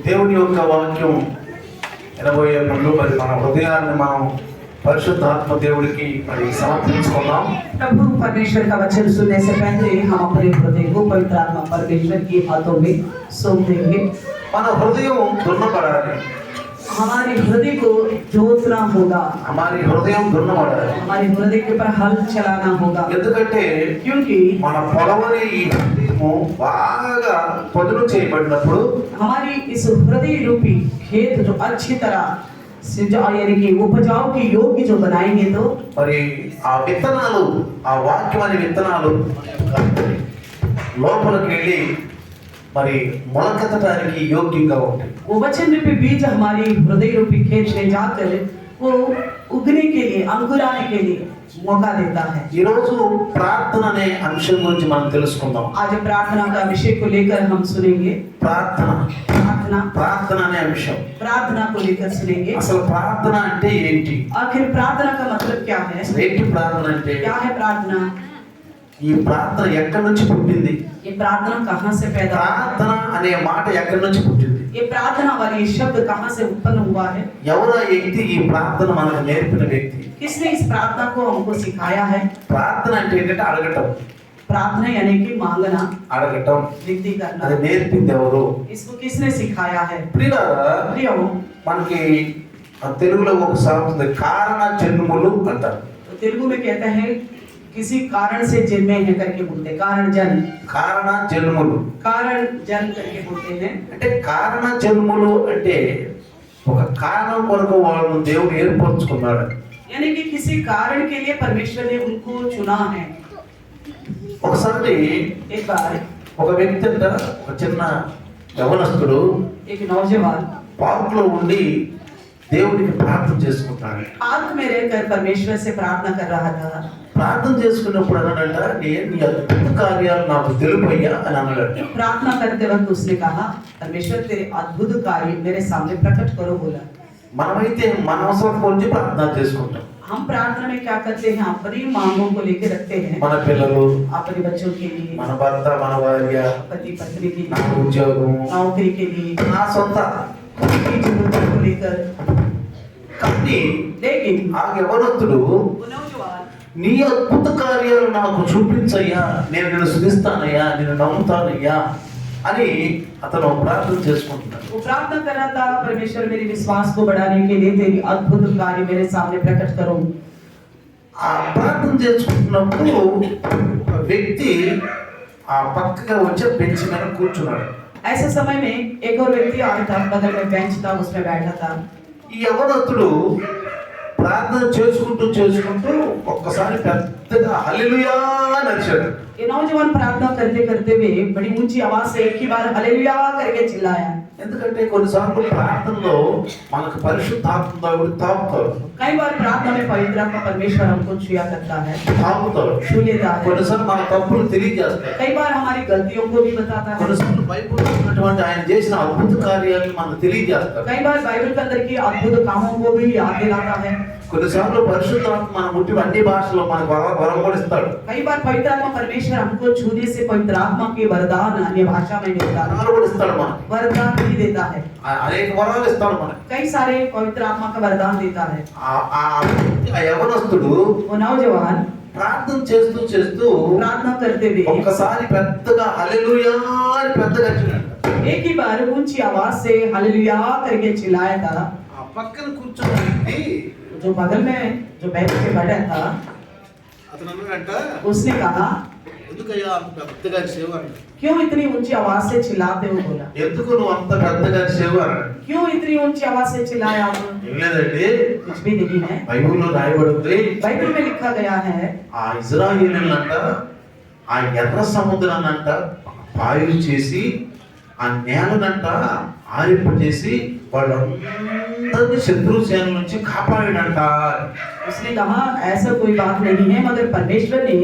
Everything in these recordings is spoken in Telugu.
దేవుని యొక్క వాక్యం వినబోయే ముందు మరి మన హృదయాన్ని మనం పరిశుద్ధాత్మ దేవుడికి మరి సమర్పించుకుందాం. प्रभु परमेश्वर का वचन सुनने से पहले हम अपने हृदय को पवित्र आत्मा परमेश्वर की हाथों में सौंप देंगे। మన హృదయం దున్నపడాలి, हमारे हृदय को जोतना होगा, हमारी హృదయం దున్నపడాలి. हमारे हृदय के ऊपर हल चलाना होगा, ఎందుకంటే क्योंकि మన పొలవని ఈ హృదయము బాగా పదును చేయబడినప్పుడు हमारी इस हृदय रूपी खेत जो अच्छी तरह यानी कि उपजाऊ के योग्य जो बनाएंगे तो మరి ఆ విత్తనాలు, ఆ వాక్యం అనే విత్తనాలు లోపలికి వెళ్ళి మరి మొలకెత్తడానికి యోగ్యంగా ఉంటాయి. वो वचन रूपी बीज हमारी हृदय रूपी खेत में जाकर वो उगने के लिए, अंकुराने के लिए मौका देता है। ఈ రోజు ప్రార్థన అనే అంశం గురించి మనం తెలుసుకుందాం. आज प्रार्थना का विषय को लेकर हम सुनेंगे। ప్రార్థన प्रार्थना ప్రార్థన అనే అంశం. प्रार्थना को लेकर सुनेंगे। అసలు ప్రార్థన అంటే ఏంటి? आखिर प्रार्थना का मतलब क्या है? ఏంటి ప్రార్థన అంటే? क्या है प्रार्थना? ఈ ప్రార్థన ఎక్కడి నుంచి పుట్టింది? ये प्रार्थना कहाँ से पैदा हुआ? ప్రార్థన అనే మాట ఎక్కడి నుంచి పుట్టింది? ये प्रार्थना वाली शब्द कहाँ से उत्पन्न हुआ है? ఎవరు ఆ వ్యక్తి ఈ ప్రార్థన మనకు నేర్పిన వ్యక్తి? किसने इस प्रार्थना को हमको सिखाया है? ప్రార్థన అంటే ఏంటంటే అడగటం. प्रार्थना यानी कि मांगना, అడగటం विनती करना। అది నేర్పింది ఎవరు? इसको किसने सिखाया है? ప్రియులారా, प्रियो, మనకి తెలుగులో ఒక సామెత ఉంది, కారణ జన్ములు అంటారు. तो तेलुगु में कहते हैं किसी कारण से जन्मे हैं करके बोलते हैं, कारण जन, కారణ జన్ములు कारण जन करके बोलते हैं। అంటే కారణ జన్ములు అంటే ఒక కారణం కొరకు వాళ్ళను దేవుడు ఏర్పరచుకున్నాడు. यानी कि किसी कारण के लिए परमेश्वर ने उनको चुना है। ఒకసారి एक बार ఒక వ్యక్తి అంట, ఒక చిన్న యవనస్తుడు एक नौजवान పార్క్ లో ఉండి దేవుడికి ప్రార్థన చేసుకుంటాడు. पार्क में रहकर परमेश्वर से प्रार्थना कर रहा था। ప్రార్థన చేసుకున్నప్పుడు అన్నాడంట, నేను నీ అద్భుత కార్యాలు నాకు తెలుపయ్యా అని అన్నాడంట. प्रार्थना करते वक्त उसने कहा, परमेश्वर तेरे अद्भुत कार्य मेरे सामने प्रकट करो बोला। మనమైతే మన అవసరం గురించి ప్రార్థన చేసుకుంటాం. हम प्रार्थना में क्या करते हैं? अपनी मांगों को लेकर रखते हैं, మన పిల్లలు, अपने बच्चों के लिए, మన భర్త, మన భార్య, पति पत्नी के నా लिए, ఉద్యోగం, नौकरी के लिए, నా సొంత. अपनी जरूरतों को लेकर। కానీ लेकिन ఆ యవనస్తుడు, वो नौजवान నీ అద్భుత కార్యాలు నాకు చూపించయ్యా, నేను నిన్ను స్తుతిస్తానయ్యా, నిన్ను నమ్ముతానయ్యా అని అతను ప్రార్థన చేసుకుంటున్నాడు. वो प्रार्थना कर रहा था, परमेश्वर मेरे विश्वास को बढ़ाने के लिए तेरी अद्भुत कार्य मेरे सामने प्रकट करो। ఆ ప్రార్థన చేసుకుంటున్నప్పుడు ఒక వ్యక్తి ఆ పక్కగా వచ్చే బెంచ్ మీద కూర్చున్నాడు. ऐसे समय में एक और व्यक्ति आया था, बगल में बेंच था, उसमें बैठा था। ఈ యవనస్తుడు ప్రార్థన చేసుకుంటూ చేసుకుంటూ ఒక్కసారి పెద్దగా హల్లెలూయా అని అరిచాడు. ये नौजवान प्रार्थना करते करते हुए बड़ी ऊंची आवाज से एक ही बार हालेलुया करके चिल्लाया। ఎందుకంటే కొన్నిసార్లు ప్రార్థనలో మనకు పరిశుద్ధాత్మ దేవుడు తాకుతాడు. कई बार प्रार्थना में पवित्र आत्मा परमेश्वर हमको छुआ करता है, తాకుతాడు. छू लेता है। కొన్నిసార్లు మన తప్పులు తెలియజేస్తాడు. कई बार हमारी गलतियों को भी बताता है। కొన్నిసార్లు బైబిల్లో ఉన్నటువంటి ఆయన చేసిన అద్భుత కార్యాలను మనకు తెలియజేస్తాడు. कई बार बाइबल के अंदर की अद्भुत कामों को भी याद दिलाता है। కొన్నిసార్లు పరిశుద్ధాత్మ మన ముట్టి అన్ని భాషలో మనకు వరం కూడా ఇస్తాడు. कई बार पवित्र आत्मा परमेश्वर हमको छूने से पवित्र आत्मा के वरदान अन्य भाषा में देता है, వరాలు కూడా ఇస్తాడు మనకు. वरदान भी देता है। అనేక వరాలు ఇస్తాడు మనకు. कई सारे पवित्र आत्मा का वरदान देता है। ఆ యవనస్తుడు वो नौजवान ప్రార్థన చేస్తూ చేస్తూ प्रार्थना करते हुए ఒక్కసారి పెద్దగా హల్లెలూయా అని పెద్దగా అరిచాడు. एक ही बार ऊंची आवाज से हालेलुया करके चिल्लाया था। ఆ పక్కన కూర్చున్న వ్యక్తి जो बगल में जो बेंच पे बैठा था, అతను అన్నాడంట, उसने कहा, ఎందుకయ్యా అంత పెద్దగా అరిచావు అన్నాడు. क्यों इतनी ऊंची आवाज से चिल्लाते हो बोला। ఎందుకు నువ్వు అంత పెద్దగా అరిచావు అన్నాడు. क्यों इतनी ऊंची आवाज से चिल्लाया आप? ఏం లేదండి, कुछ भी नहीं है। బైబిల్లో రాయబడి ఉంది, बाइबल में लिखा गया है, ఆ ఇజ్రాయేలీయులంట ఆ ఎర్ర సముద్రాన్నంట పాయలు చేసి ఆ నేలనంట ఆరిపజేసి వాళ్ళందరినీ శత్రు సేన నుంచి కాపాడాడంట. उसने कहा ऐसा कोई बात नहीं है, मगर परमेश्वर ने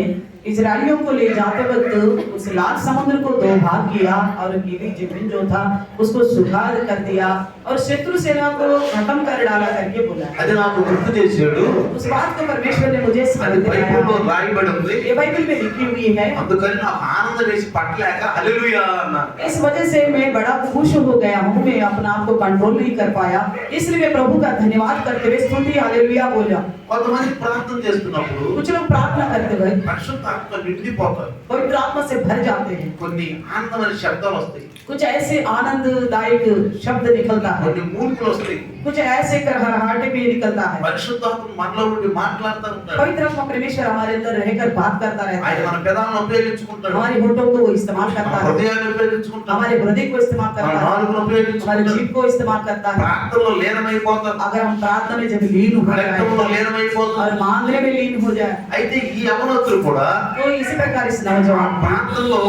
इजराइलियों को ले जाते वक्त उस लाल समुद्र को दो भाग किया और गीली जमीन जो था उसको सुखा कर दिया और शत्रु सेना को खत्म कर डाला करके बोला। అది నాకు గుర్తు చేశాడు. उस बात को परमेश्वर ने मुझे అది स्मरण బైబిల్లో दिलाया। రాయబడి ఉంది. ये बाइबल में लिखी हुई है। అందుకని నాకు ఆనందం వేసి పట్టలేక హల్లెలూయా అన్నాను. इस वजह से मैं बड़ा खुश हो गया हूँ, मैं अपना आप को कंट्रोल नहीं कर पाया, इसलिए मैं प्रभु का धन्यवाद करते हुए स्तुति हालेलुया बोला। కొంతమంది ప్రార్థన చేస్తున్నప్పుడు कुछ लोग प्रार्थना करते हुए పరిశుద్ధాత్మ నిండిపోతారు. पवित्र आत्मा से भर जाते हैं, కొన్ని ఆనందమైన శబ్దాలు వస్తాయి, कुछ ऐसे आनंददायक शब्द निकलता है, కొన్ని మూర్ఖులు వస్తాయి. कुछ ऐसे करहराहट भी निकलता है। పరిశుద్ధాత్మ మనలో ఉండి మాట్లాడుతూ ఉంటాడు. पवित्र आत्मा परमेश्वर हमारे अंदर रहकर बात करता रहता ఆయన है, మన పెదాలను ఉపయోగించుకుంటాడు, हमारे होठों को वो इस्तेमाल మన करता है, హృదయాన్ని ఉపయోగించుకుంటాడు, हमारे हृदय को इस्तेमाल మన करता है, నాలుకను हमारे ఉపయోగించుకుంటాడు. जीभ को इस्तेमाल करता है। ప్రార్థనలో లీనమైపోతారు, अगर हम प्रार्थना में जब लीन हो రక్తంలో जाए లీనమైపోతారు. और मांगने में लीन हो जाए అయితే ఈ యవనస్తులు కూడా तो इसी प्रकार इस नौजवान ప్రార్థనలో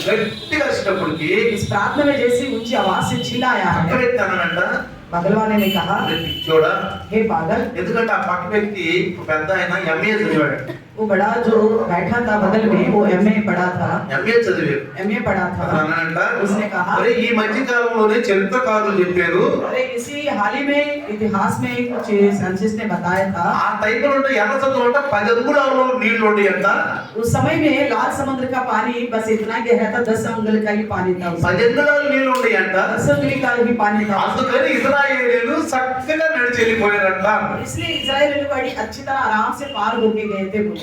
గట్టిగా వచ్చినప్పటికి इस प्रार्थना में जैसी ऊंची आवाज से चिल्लाया పక్క है, వ్యక్తి అన్నాడంట, बगल वाले ने कहा, చూడా, हे पागल। ఎందుకంటే ఆ పక్క వ్యక్తి పెద్ద ఆయన ఎంఏ చదివాడు. वो बड़ा जो बैठा था बगल में वो एमए पढ़ा था, ఎంఏ చదివాడు. एमए पढ़ा అతను था। అన్నాడంట, उसने कहा, "ఒరే, ఈ మధ్య కాలంలోనే చరిత్రకారులు చెప్పారు, अरे इसी हाल ही में इतिहास में कुछ साइंटिस्ट ने बताया था, ఆ టైంలో ఉంటే ఎర్ర సముద్రం అంటే 10 అంగుళాలు నీళ్లు ఉండేయంట. उस समय में लाल समुद्र का पानी बस इतना गहरा था, 10 अंगुल का ही पानी था, 10 అంగుళాలు నీళ్లు ఉండేయంట. 10 अंगुल का ही पानी था। అందుకని ఇశ్రాయేలీయులు చక్కగా నడిచి వెళ్ళిపోయారంట. इसलिए इजराइल बड़ी अच्छी तरह आराम से पार होके गए थे बोले।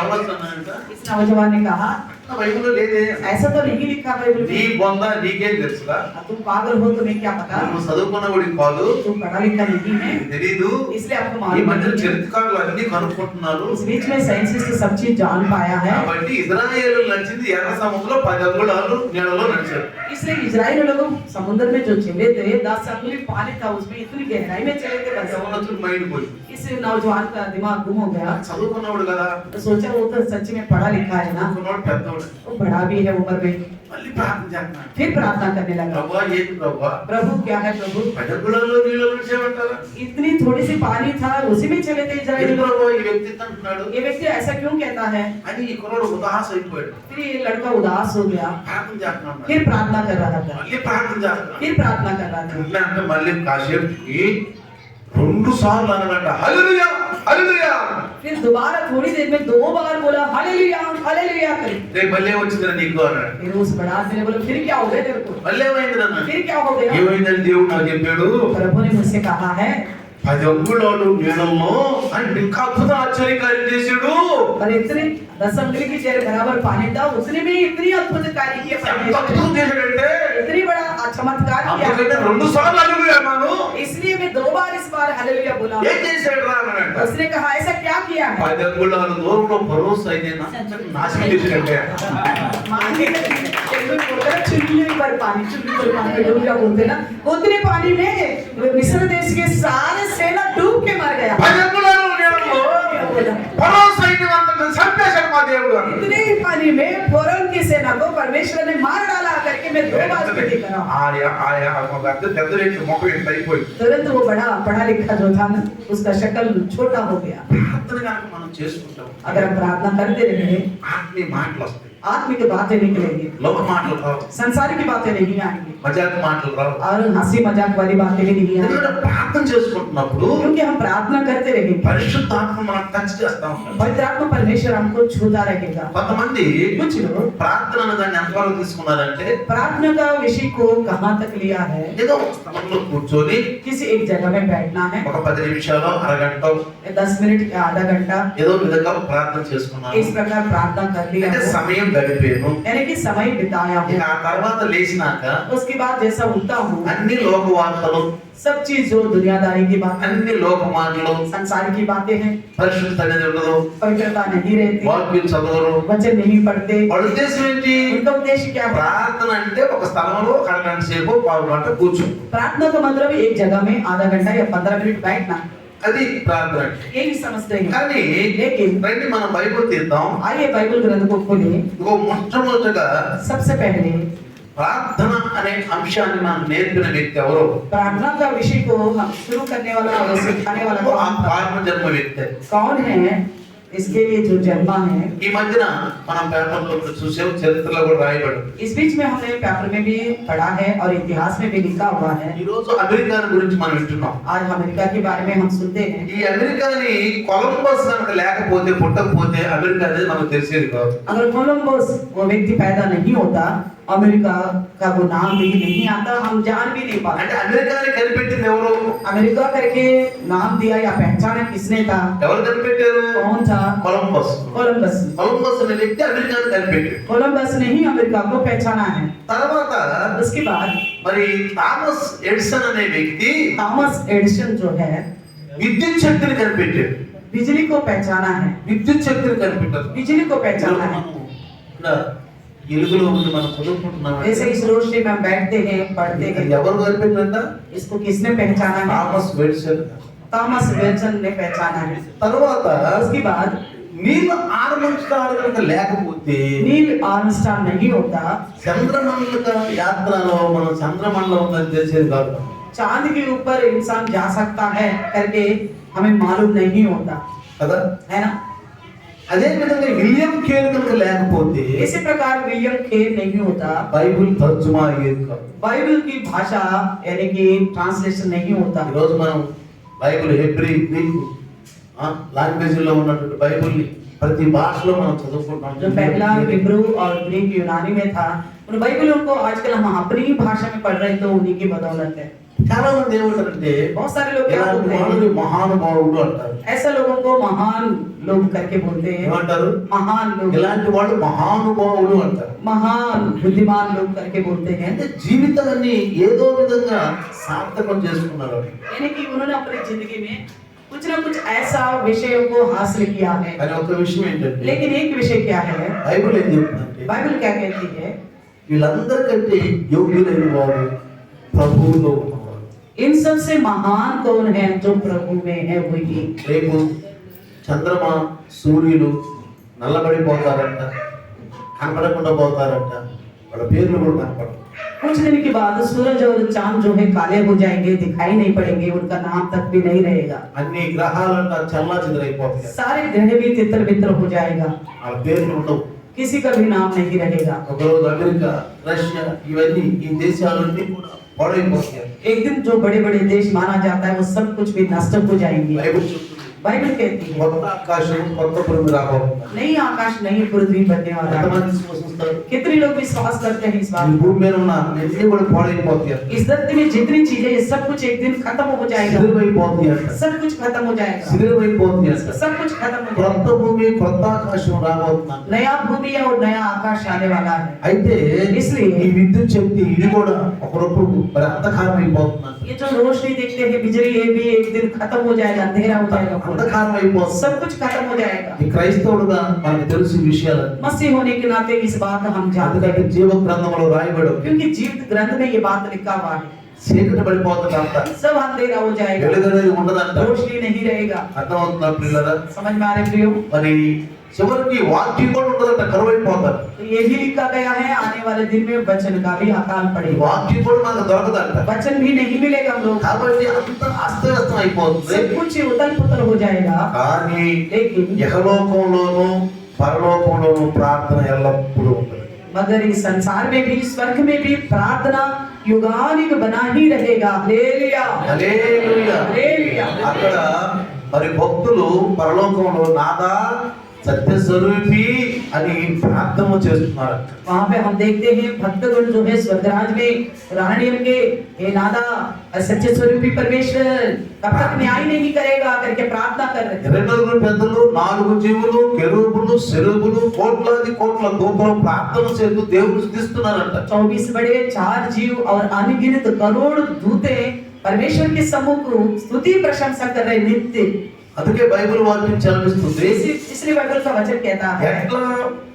ఎవరు అన్నారంట, इस नौजवान ने कहा, బైబిల్లో లేదే, ऐसा तो नहीं लिखा बाइबल నీ में। బొంద నీకేం తెలుసురా, तुम पागल हो, तुम्हें क्या पता, నువ్వు చదువుకున్నవాడికి కాదు, तुम पढ़ा लिखा नहीं है, తెలీదు. इसलिए आपको ఈ मालूम మధ్య नहीं है। చరిత్రకారులు అన్ని కనుక్కుంటున్నారు. इस बीच में साइंटिस्ट सब चीज जान पाया है, కాబట్టి ఇశ్రాయేలు నడిచింది ఎర్ర సముద్రంలో 10 అంగుళాలు నీళ్ళలో నడిచారు. इसलिए इजराइल लोग समुद्र में जो चले थे 10 अंगुल पानी था, उसमें इतनी गहराई में चले थे बस। యవనస్తుడు మైండ్ పోయి, इस नौजवान का दिमाग गुम हो गया, చదువుకున్నవాడు కదా, तो सोचा वो तो सच में पढ़ा लिखा है ना, చదువుకున్నవాడు పెద్దవాడు, वो बड़ा भी है उम्र में। మళ్ళీ ప్రార్థన చేస్తున్నాడు, फिर प्रार्थना करने लगा, ప్రభువా ఏంటి ప్రభువా, प्रभु क्या है प्रभु, 10 అంగుళాల్లో నీళ్ళలో నడిచామంటారా, इतनी थोड़ी सी पानी था उसी में चले थे ఏంటి इजराइल लोग। ప్రభువా ఈ వ్యక్తి ఇంత అంటున్నాడు ये व्यक्ति ऐसा क्यों कहता है? అని ఈ కుర్రాడు ఉదాస అయిపోయాడు. फिर ये लड़का उदास हो गया, ప్రార్థన చేస్తున్నాడు, फिर प्रार्थना कर रहा था, మళ్ళీ ప్రార్థన చేస్తున్నాడు. फिर प्रार्थना कर रहा था। ఇట్లా అంటే మళ్ళీ కాసేపుకి 2 సార్లు అన్నాడంట, హల్లెలూయా హల్లెలూయా. फिर दोबारा थोड़ी देर में 2 बार बोला हालेलुया हालेलुया कर। రేపు మళ్ళీ వచ్చిందిరా నీకు అన్నాడు. फिर उस बड़ा आदमी ने बोला फिर क्या हो गया तेरे को? మళ్ళీ ఏమైంది అన్నాడు. फिर क्या हो गया? ఏమైందని దేవుడు నాకు చెప్పాడు, प्रभु ने मुझसे कहा है 10 అంగుళాలు నీళ్ళల్లో అంటే ఇంకా అద్భుత ఆశ్చర్యకార్యం చేశాడు. और इतने 10 अंगुली की चेहरे बराबर पानी था, उसने भी इतनी अद्भुत कार्य किया ఎంత परमेश्वर అద్భుతం ने। చేశాడంటే इतनी बड़ा चमत्कार అందుకంటే किया, 2 సార్లు హల్లెలూయా అన్నాను. इसलिए मैं 2 बार इस बार हालेलुया बोला। ఏం చేశాడు రా అన్నాడంట. उसने कहा ऐसा क्या किया है? 10 అంగుళాల దూరంలో భరోసా అయితే నాశనం చేశాడంటే मांगे चुल्ली पर पानी डूब गया बोलते ना, उतने पानी में मिस्र देश के सारे सेना डूब के मर गया। 10 అంగుళాల నీళ్ళలో భరోసా అయితే అంతా చంపేశాడు మా దేవుడు అన్నాడు. इतने ही पानी में फोरन की सेना को परमेश्वर ने मार डाला करके मैं 2 बार स्तुति कर रहा हूं। ఆయా ఆయా ఒక పెద్ద వ్యక్తి ముఖం ఎంత అయిపోయింది. तुरंत वो बड़ा पढ़ा लिखा जो था ना, उसका शक्ल छोटा हो गया। ప్రార్థన కనుక మనం చేసుకుంటాం, अगर हम प्रार्थना करते रहे, ఆత్మీయ మాటలు వస్తాయి, आत्मिक बातें निकलेंगी, లోక మాటలు రావు, संसार की बातें नहीं आएंगी మజాక్ మాటలు రావు. और हंसी मजाक वाली बातें भी नहीं आएंगी, ఎందుకంటే ప్రార్థన చేసుకుంటున్నప్పుడు क्योंकि हम प्रार्थना करते रहेंगे, పరిశుద్ధాత్మ మనం టచ్ చేస్తా ఉంటాం. पवित्र आत्मा परमेश्वर हमको छूता रहेगा। కొంతమంది कुछ लोग ప్రార్థన అనే దాన్ని ఎంతవరకు తీసుకున్నారంటే प्रार्थना का विषय को कहाँ तक लिया है, ఏదో ఒక స్థలంలో కూర్చొని किसी एक जगह में बैठना है, ఒక 10 నిమిషాలు అరగంట 10 मिनट या आधा घंटा ఏదో విధంగా ప్రార్థన చేసుకున్నాను, इस प्रकार प्रार्थना कर लिया అంటే हो, సమయం గడిపాను. यानी कि समय बिताया ఇక हो। ఆ తర్వాత లేచినాక उसके बाद जैसा उठता हूँ, అన్ని లోక వార్తలు, सब चीज जो दुनियादारी की बात, అన్ని లోక మాటలు, संसार की बातें हैं, పరిశుద్ధత అనేది ఉండదు, पवित्रता नहीं रहती, వాక్యం చదవరు. वचन नहीं पढ़ते। వాళ్ళ ఉద్దేశం ఏంటి? उनका उद्देश्य क्या है? ప్రార్థన అంటే ఒక స్థలంలో ఒక అరగంట సేపు పావు గంట కూర్చో, प्रार्थना का मतलब एक जगह में आधा घंटा या 15 मिनट बैठना, అది ప్రార్థన. यही समझते हैं। కానీ लेकिन రండి మనం బైబిల్ తీద్దాం. आइए बाइबल ग्रंथ को खोलें। ఇగో మొట్టమొదటిగా सबसे पहले ప్రార్థన అనే అంశాన్ని మనం నేర్పిన వ్యక్తి ఎవరు? प्रार्थना का विषय को हम शुरू करने वाला और सिखाने वाला ఆ कौन था? పాప జన్మ వ్యక్తి. कौन है? इसके लिए जो जन्मा है। ఈ మధ్యన మనం పేపర్లో చూసాం, చరిత్రలో కూడా రాయబడి इस बीच में हमने पेपर में भी पढ़ा है और इतिहास में भी लिखा हुआ है। ఈ రోజు అమెరికా గురించి మనం వింటున్నాం। आज अमेरिका के बारे में हम सुनते हैं। ఈ అమెరికాని కొలంబస్ కనుక లేకపోతే పుట్టకపోతే అమెరికా అనేది మనకు తెలిసేది కాదు। अगर कोलंबस वो व्यक्ति पैदा नहीं होता, अमेरिका का वो नाम भी नहीं आता, हम जान भी नहीं पाते। అంటే అమెరికాని కనిపెట్టింది ఎవరు? अमेरिका करके नाम दिया या पहचाना किसने था? ఎవరు కనిపెట్టారు? कौन था? కొలంబస్। कोलंबस। కొలంబస్ అనే వ్యక్తి అమెరికాని కనిపెట్టాడు। कोलंबस ने ही अमेरिका को पहचाना है। తర్వాత उसके बाद మరి థామస్ ఎడిసన్ అనే వ్యక్తి थॉमस एडिसन जो है విద్యుత్ శక్తిని కనిపెట్టాడు। बिजली को पहचाना है। విద్యుత్ శక్తిని కనిపెట్టారు। बिजली को पहचाना है। ఎలుగులో ఉండి మనం చదువుకుంటున్నాం। जैसे इस रोशनी में हम बैठते हैं, पढ़ते हैं, ఎవరు కనిపెట్టారంట? इसको किसने पहचाना है? Thomas Edison. थॉमस एडिसन ने पहचाना है। తర్వాత उसके बाद నీల్ ఆర్మ్స్ట్రాంగ్ కనుక లేకపోతే नील आर्मस्ट्रांग नहीं होता, చంద్రమండల యాత్రలో మనం చంద్రమండలం ఉందని తెలిసేది కాదు चांद के ऊपर इंसान जा सकता है करके हमें मालूम नहीं होता, కదా। है ना। అదే విధంగా విలియం కేర్ కనుక లేకపోతే इसी प्रकार विलियम केर नहीं होता, బైబిల్ తర్జుమా అయ్యేది కాదు। बाइबल की भाषा यानी कि ट्रांसलेशन नहीं होता। ఈరోజు మనం బైబిల్ హెబ్రీ గ్రీక్ లాంగ్వేజ్ లో ఉన్నటువంటి బైబిల్ ప్రతి భాషలో మనం जो చదువుకుంటాం। पहला हिब्रू और ग्रीक यूनानी में था, उन बाइबलों को आजकल हम अपनी ही भाषा में पढ़ रहे हैं, तो उन्हीं की बदौलत है। చాలా మంది ఏమంటారంటే बहुत सारे लोग क्या ఇలాంటి बोलते हैं? వాళ్ళని మహానుభావుడు అంటారు। ऐसे लोगों को महान लोग करके बोलते हैं। ఏమంటారు? महान लोग, ఇలాంటి వాళ్ళు మహానుభావులు అంటారు। महान बुद्धिमान लोग करके बोलते हैं। అంటే జీవితాన్ని ఏదో విధంగా సార్థకం చేసుకున్నారు। यानी कि उन्होंने अपनी जिंदगी में कुछ ना कुछ ऐसा विषयों को हासिल किया है। కానీ ఒక విషయం ఏంటంటే लेकिन एक विषय क्या है? బైబిల్ ఏం చెప్తుందంటే बाइबल क्या कहती है? వీళ్ళందరికంటే యోగ్యులైన వాడు ప్రభువులో ఉన్నవాడు। इन सब से महान कौन है? जो प्रभु में है वही। రేపు చంద్రమ సూర్యులు నల్లబడిపోతారంట, కనపడకుండా పోతారంట, వాళ్ళ పేర్లు కూడా కనపడవు। कुछ दिन के बाद सूरज और चांद जो है काले हो जाएंगे, दिखाई नहीं पड़ेंगे, उनका नाम तक भी नहीं रहेगा। అన్ని గ్రహాలంట చల్లా చెదరైపోతాయి, सारे ग्रह भी तितर बितर हो जाएगा, వాళ్ళ పేర్లు ఉండవు। किसी का भी नाम नहीं रहेगा। ఒకరోజు అమెరికా, రష్యా ఇవన్నీ ఈ దేశాలన్నీ కూడా పాడైపోతాయి। एक दिन जो बड़े बड़े देश माना जाता है, वो सब कुछ भी नष्ट हो जाएंगे। బైబిల్ చెప్తుంది बाइबल कहती है కొత్త ఆకాశం కొత్త భూమి రాబోతుంది। नई आकाश नई पृथ्वी बनने वाला है। ఎంతమంది విశ్వసిస్తారు? कितने लोग विश्वास करते हैं इस ఈ बात? భూమి మీద ఉన్న అన్ని కూడా పాడైపోతాయి, इस धरती में जितनी चीजें हैं, सब कुछ एक दिन खत्म हो जाएगा। శిథిలమైపోతాయి అంట, सब कुछ खत्म हो जाएगा। శిథిలమైపోతాయి అంట। सब कुछ खत्म हो కొత్త जाएगा। భూమి కొత్త ఆకాశం రాబోతున్నాను। नया भूमि और नया आकाश आने वाला है। అయితే इसलिए ఈ విద్యుత్ శక్తి ఇది కూడా ఒకరప్పుడు మరి అంధకారం అయిపోతున్నాను, ये जो रोशनी देखते हैं बिजली, ये भी एक दिन खत्म हो जाएगा, अंधेरा हो जाएगा, అంధకారం అయిపోతుంది। सब कुछ खत्म हो जाएगा। ఈ క్రైస్తవుడుగా మనకు తెలుసు ఈ విషయాలు, मसीह होने के नाते इस बात हम जानते ఎందుకంటే हैं, జీవ గ్రంథంలో రాయబడి ఉంది। क्योंकि जीवित ग्रंथ में ये बात लिखा हुआ है। చీకటి పడిపోతుంది అంట, सब अंधेरा हो जाएगा, వెలుగనేది ఉండదంట। रोशनी नहीं रहेगा। అర్థమవుతుందా పిల్లరా? समझ में आ रहे प्रियो? మరి చివరికి వాక్యం కూడా ఉండదంట, కరువైపోతారు। तो ये भी लिखा गया है, आने वाले दिन में वचन का भी अकाल ఈ पड़ेगा, వాక్యం కూడా మనకు దొరకదంట। वचन भी नहीं मिलेगा हम लोग, కాబట్టి అంత అస్తవ్యస్తం అయిపోతుంది। सब कुछ उथल पुथल हो जाएगा। కానీ लेकिन యహలోకంలోను పరలోకంలోను ప్రార్థన ఎల్లప్పుడూ ఉంటుంది। मगर इस संसार में भी, स्वर्ग में भी प्रार्थना युगानुग बना ही रहेगा। हालेलुया, హల్లెలూయా। हालेलुया। అక్కడ మరి భక్తులు పరలోకంలో నాదా సత్యస్వరూపి అని ప్రార్థన చేస్తున్నారు। वहाँ पे हम देखते हैं भक्तगण जो है स्वर्गराज में रानियम के, हे नादा सच्चे स्वरूपी परमेश्वर कब तक न्याय नहीं करेगा करके प्रार्थना कर रहे हैं। 2 పెద్దలు 4 జీవులు కెరూబులు సెరూబులు కోట్లాది కోట్ల దూతలు ప్రార్థన చేస్తూ దేవుని స్తుతిస్తున్నారంట। 24 बड़े 4 जीव और अनगिनत करोड़ दूते परमेश्वर के सम्मुख स्तुति प्रशंसा कर रहे नित्य। అందుకే బైబిల్ వాక్యం చదివిస్తుంది, इसलिए बाइबल का वचन कहता है ఎట్లా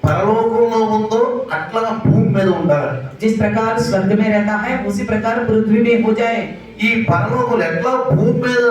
పరలోకంలో ఉందో అట్లా భూమి మీద ఉండాలంట। जिस प्रकार स्वर्ग में रहता है उसी प्रकार पृथ्वी में हो जाए। ఈ పరలోకంలో ఎట్లా భూమి మీద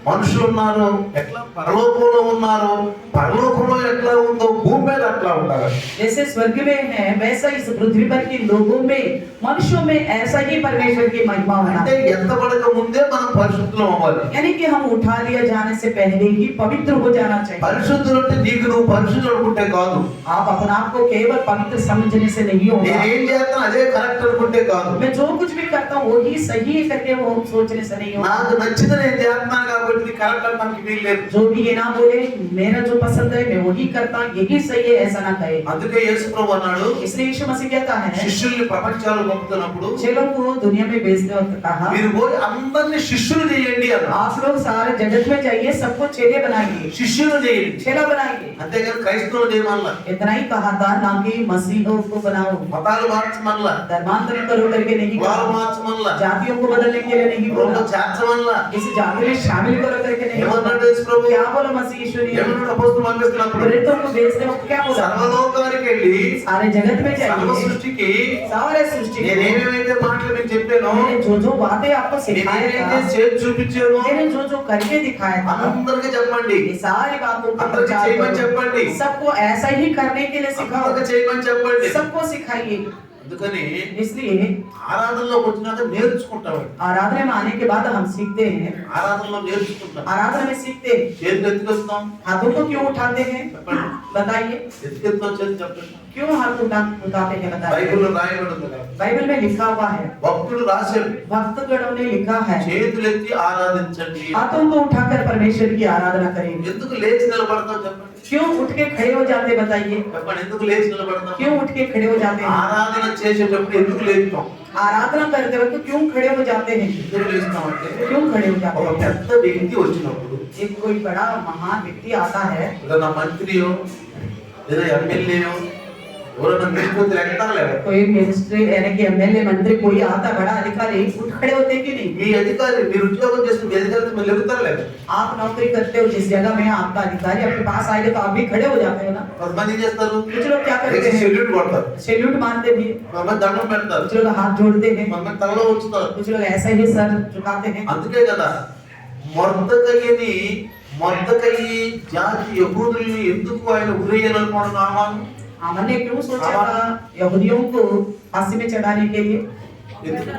మనుషులు ఉన్నారు, ఎట్లా పరలోకంలో ఉన్నారు, పరలోకంలో ఎట్లా ఉందో భూమి మీద అట్లా ఉంటారు. जैसे स्वर्ग में है वैसा इस पृथ्वी पर के लोगों में मनुष्यों में ऐसा ही परमेश्वर की महिमा होना। అంటే ఎత్తబడక ముందే మనం పరిశుద్ధులం అవ్వాలి. यानी कि हम उठा लिया जाने से पहले ही पवित्र हो जाना चाहिए। పరిశుద్ధులు అంటే నీకు నువ్వు పరిశుద్ధులు అనుకుంటే కాదు. आप अपने आप को केवल पवित्र समझने से नहीं होगा। నేనేం చేస్తాను అదే కరెక్ట్ అనుకుంటే కాదు. मैं जो कुछ भी करता हूँ वही सही करके वो सोचने से नहीं होगा। నాకు నచ్చింది నేను చేస్తున్నాను కాబట్టి ఇది కరెక్ట్ అని మనకి వీలు లేదు. जो भी ये ना बोले मेरा जो पसंद है मैं वही करता यही सही है ऐसा ना कहे। అందుకే యేసు ప్రభు అన్నాడు, इसलिए यीशु मसीह कहता है శిష్యుల్ని ప్రపంచాలు పంపుతున్నప్పుడు चेलों को दुनिया में भेजते वक्त कहा మీరు పోయి అందరిని శిష్యులు చేయండి అన్నాడు. आप लोग सारे जगत में जाइए सबको चेले बनाइए, శిష్యులు చేయండి, चेला बनाइए। అంతేగాని క్రైస్తవులు చేయమల్లా, इतना ही कहा था ना कि मसीहों को बनाओ, మతాలు మార్చమల్లా, धर्मांतरण करो करके नहीं కులాలు कहा, మార్చమల్లా, जातियों को बदलने के लिए नहीं बोला, రోడ్లు చేర్చమల్లా. इस जाति में शामिल करो करके नहीं बोला। ఏమన్నాడు యేసు ప్రభు? क्या बोला मसीह यीशु ने? ఏమన్నాడు అపోస్తలులు పంపిస్తున్నప్పుడు? प्रेरितों को भेजते वक्त क्या बोला? సర్వలోకానికి వెళ్ళి सारे जगत में సర్వ जाइए, సృష్టికి सारे सृष्टि को నేనేమేమైతే మాటలు మీకు చెప్పానో, मैंने जो जो बातें आपको सिखाया నేనేమైతే था, చేసి చూపించానో मैंने जो जो करके दिखाया था, అందరికీ చెప్పండి, ये सारी बातों को అందరికీ प्रचार చేయమని करो। చెప్పండి, सबको ऐसा ही करने के लिए सिखाओ, అందరికీ చేయమని చెప్పండి. सबको सिखाइए। అందుకని इसलिए ఆరాధనలోకి వచ్చినాక నేర్చుకుంటామండి. आराधना में आने के बाद हम सीखते हैं, ఆరాధనలో నేర్చుకుంటాం. आराधना में सीखते हैं। చేతులు ఎత్తుకొస్తాం, हाथों को क्यों उठाते हैं చెప్పండి. बताइए, ఎత్తుకెత్తాం చేతులు చెప్పండి. क्यों हाथ उठाते हैं बताइए। బైబిల్లో రాయబడి ఉంది కదా, बाइबल में लिखा हुआ है, భక్తుడు రాశాడు, भक्तगणों ने लिखा है చేతులు ఎత్తి ఆరాధించండి. हाथों को उठाकर परमेश्वर की आराधना करेंगे। ఎందుకు లేచి నిలబడతాం చెప్పండి, क्यों उठ के खड़े हो जाते बताइए, చెప్పండి. ఎందుకు లేచి నిలబడతాం? क्यों उठ के खड़े हो जाते हैं? ఆరాధన చేసేటప్పుడు ఎందుకు లేస్తాం? आराधना करते वक्त क्यों खड़े हो जाते हैं? ఎందుకు లేస్తాం అంటే, क्यों खड़े हो जाते ఒక हैं? పెద్ద వ్యక్తి వచ్చినప్పుడు, एक कोई बड़ा महान व्यक्ति आता है, ఏదైనా మంత్రియో లేదా ఎమ్మెల్యేయో ఎవరైనా మినిస్టర్ ఎక్కుతారు లేదా? कोई मिनिस्ट्री यानी कि एमएलए मंत्री कोई आता बड़ा अधिकारी, उठ खड़े होते कि नहीं? మీ అధికారి, మీరు ఉద్యోగం చేస్తున్న మీ అధికారితో మీరు లెగుతారు లేదా? आप नौकरी करते हो जिस जगह में आपका अधिकारी आपके पास आएगा तो आप भी खड़े हो जाते हो ना। కొంతమంది ఏం చేస్తారు, कुछ लोग क्या करते हैं? సెల్యూట్ కొడతారు, सैल्यूट मारते भी, కొంతమంది దండం పెడతారు, कुछ लोग हाथ जोड़ते हैं, కొంతమంది తలలో ఉంచుతారు. कुछ लोग ऐसे ही सर झुकाते हैं। అందుకే కదా మొర్దకయి జాతి యహూదుల్ని ఎందుకు ఆయన ఉరేయాలనుకున్నాడు నామాను? हामान ने क्यों सोचा था यहूदियों को फांसी में चढ़ाने के लिए? ఎందుకు?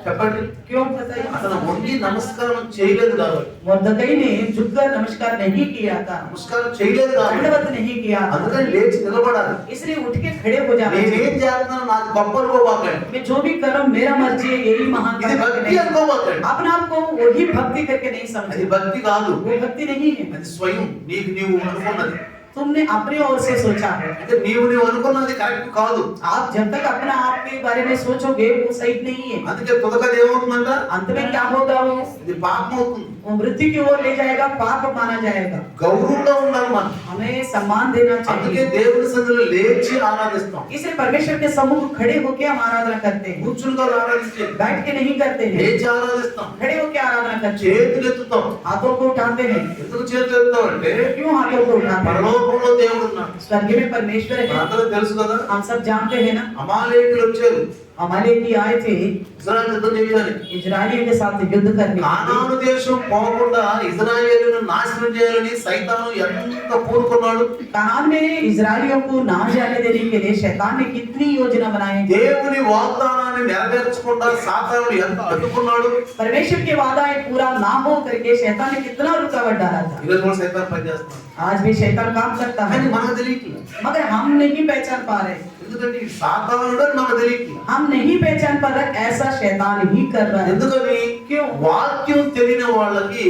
చెప్పండి. क्यों बताइए? అతను వంగి నమస్కారం చేయలేదు కాబట్టి, मुर्दकई ने झुककर नमस्कार नहीं किया था, నమస్కారం చేయలేదు కాబట్టి, दंडवत नहीं किया था, అందుకని లేచి నిలబడాలి. इसलिए उठ के खड़े हो जाना चाहिए। నేనేం చేస్తున్నాను నాకు గొప్ప అనుకోబాకండి, मैं जो भी कर रहा हूँ मेरा मर्जी है यही महान ఇది करके భక్తి नहीं, అనుకోబాకండి. अपने आप को वही भक्ति करके नहीं అది समझे, భక్తి కాదు, वो भक्ति नहीं है। అది స్వయం నీకు నీవు అనుకున్నది. तुमने अपनी ओर से सोचा है, అంటే నీవు అనుకున్నది కరెక్ట్ కాదు. आप जब तक अपने आप के बारे में सोचोगे वो सही नहीं है। అందుకే తుదకది ఏమవుతుందంట, अंत में क्या होगा? ఇది పాపం అవుతుంది. वो मृत्यु की ओर ले जाएगा, पाप माना जाएगा। గౌరవంగా ఉండాలి మనం. हमें सम्मान देना అందుకే चाहिए, దేవుని సన్నిధిలో లేచి ఆరాధిస్తాం. इसलिए परमेश्वर के सम्मुख खड़े होकर हम आराधना करते हैं, కూర్చునిగా ఆరాధించేది, बैठ के नहीं करते हैं, లేచి ఆరాధిస్తాం, खड़े होकर आराधना करते हैं, చేతులు ఎత్తుతాం. हाथों को उठाते हैं। ఎందుకు చేతులు ఎత్తుతాం అంటే, क्यों हाथों को उठाते हैं? పరలోకంలో దేవుడు ఉన్నాడు. स्वर्ग में परमेश्वर है, మనందరూ తెలుసు కదా, हम सब जानते हैं ना। అమాలేకులు వచ్చారు हमारे की आए थे ఇజ్రాయెల్ యుద్ధం చేయడానికి. इजरायलियों के साथ युद्ध करने के लिए। కానాను దేశం పోకుండా ఇజ్రాయేలును నాశనం చేయాలని సైతాను ఎంత పూనుకున్నాడు. कनान में इजरायलियों को ना जाने देने के लिए शैतान ने कितनी योजना बनाई। దేవుని వాగ్దానాన్ని నెరవేర్చకుండా సాతానుడు ఎంత అడ్డుకున్నాడు. परमेश्वर के वादा पूरा ना हो करके शैतान ने कितना रुकावट डाला था। ఈరోజు కూడా సైతాన్ పనిచేస్తున్నాడు, आज भी शैतान काम करता है, కానీ మనకు తెలియట్లేదు. मगर हम नहीं पहचान पा रहे, ఎందుకంటే ఈ సాతానుడు అని మనకు తెలియట్లేదు. हम नहीं पहचान पा रहे ऐसा शैतान ही कर रहा है। ఎందుకని? क्यों? వాక్యం తెలియని వాళ్ళకి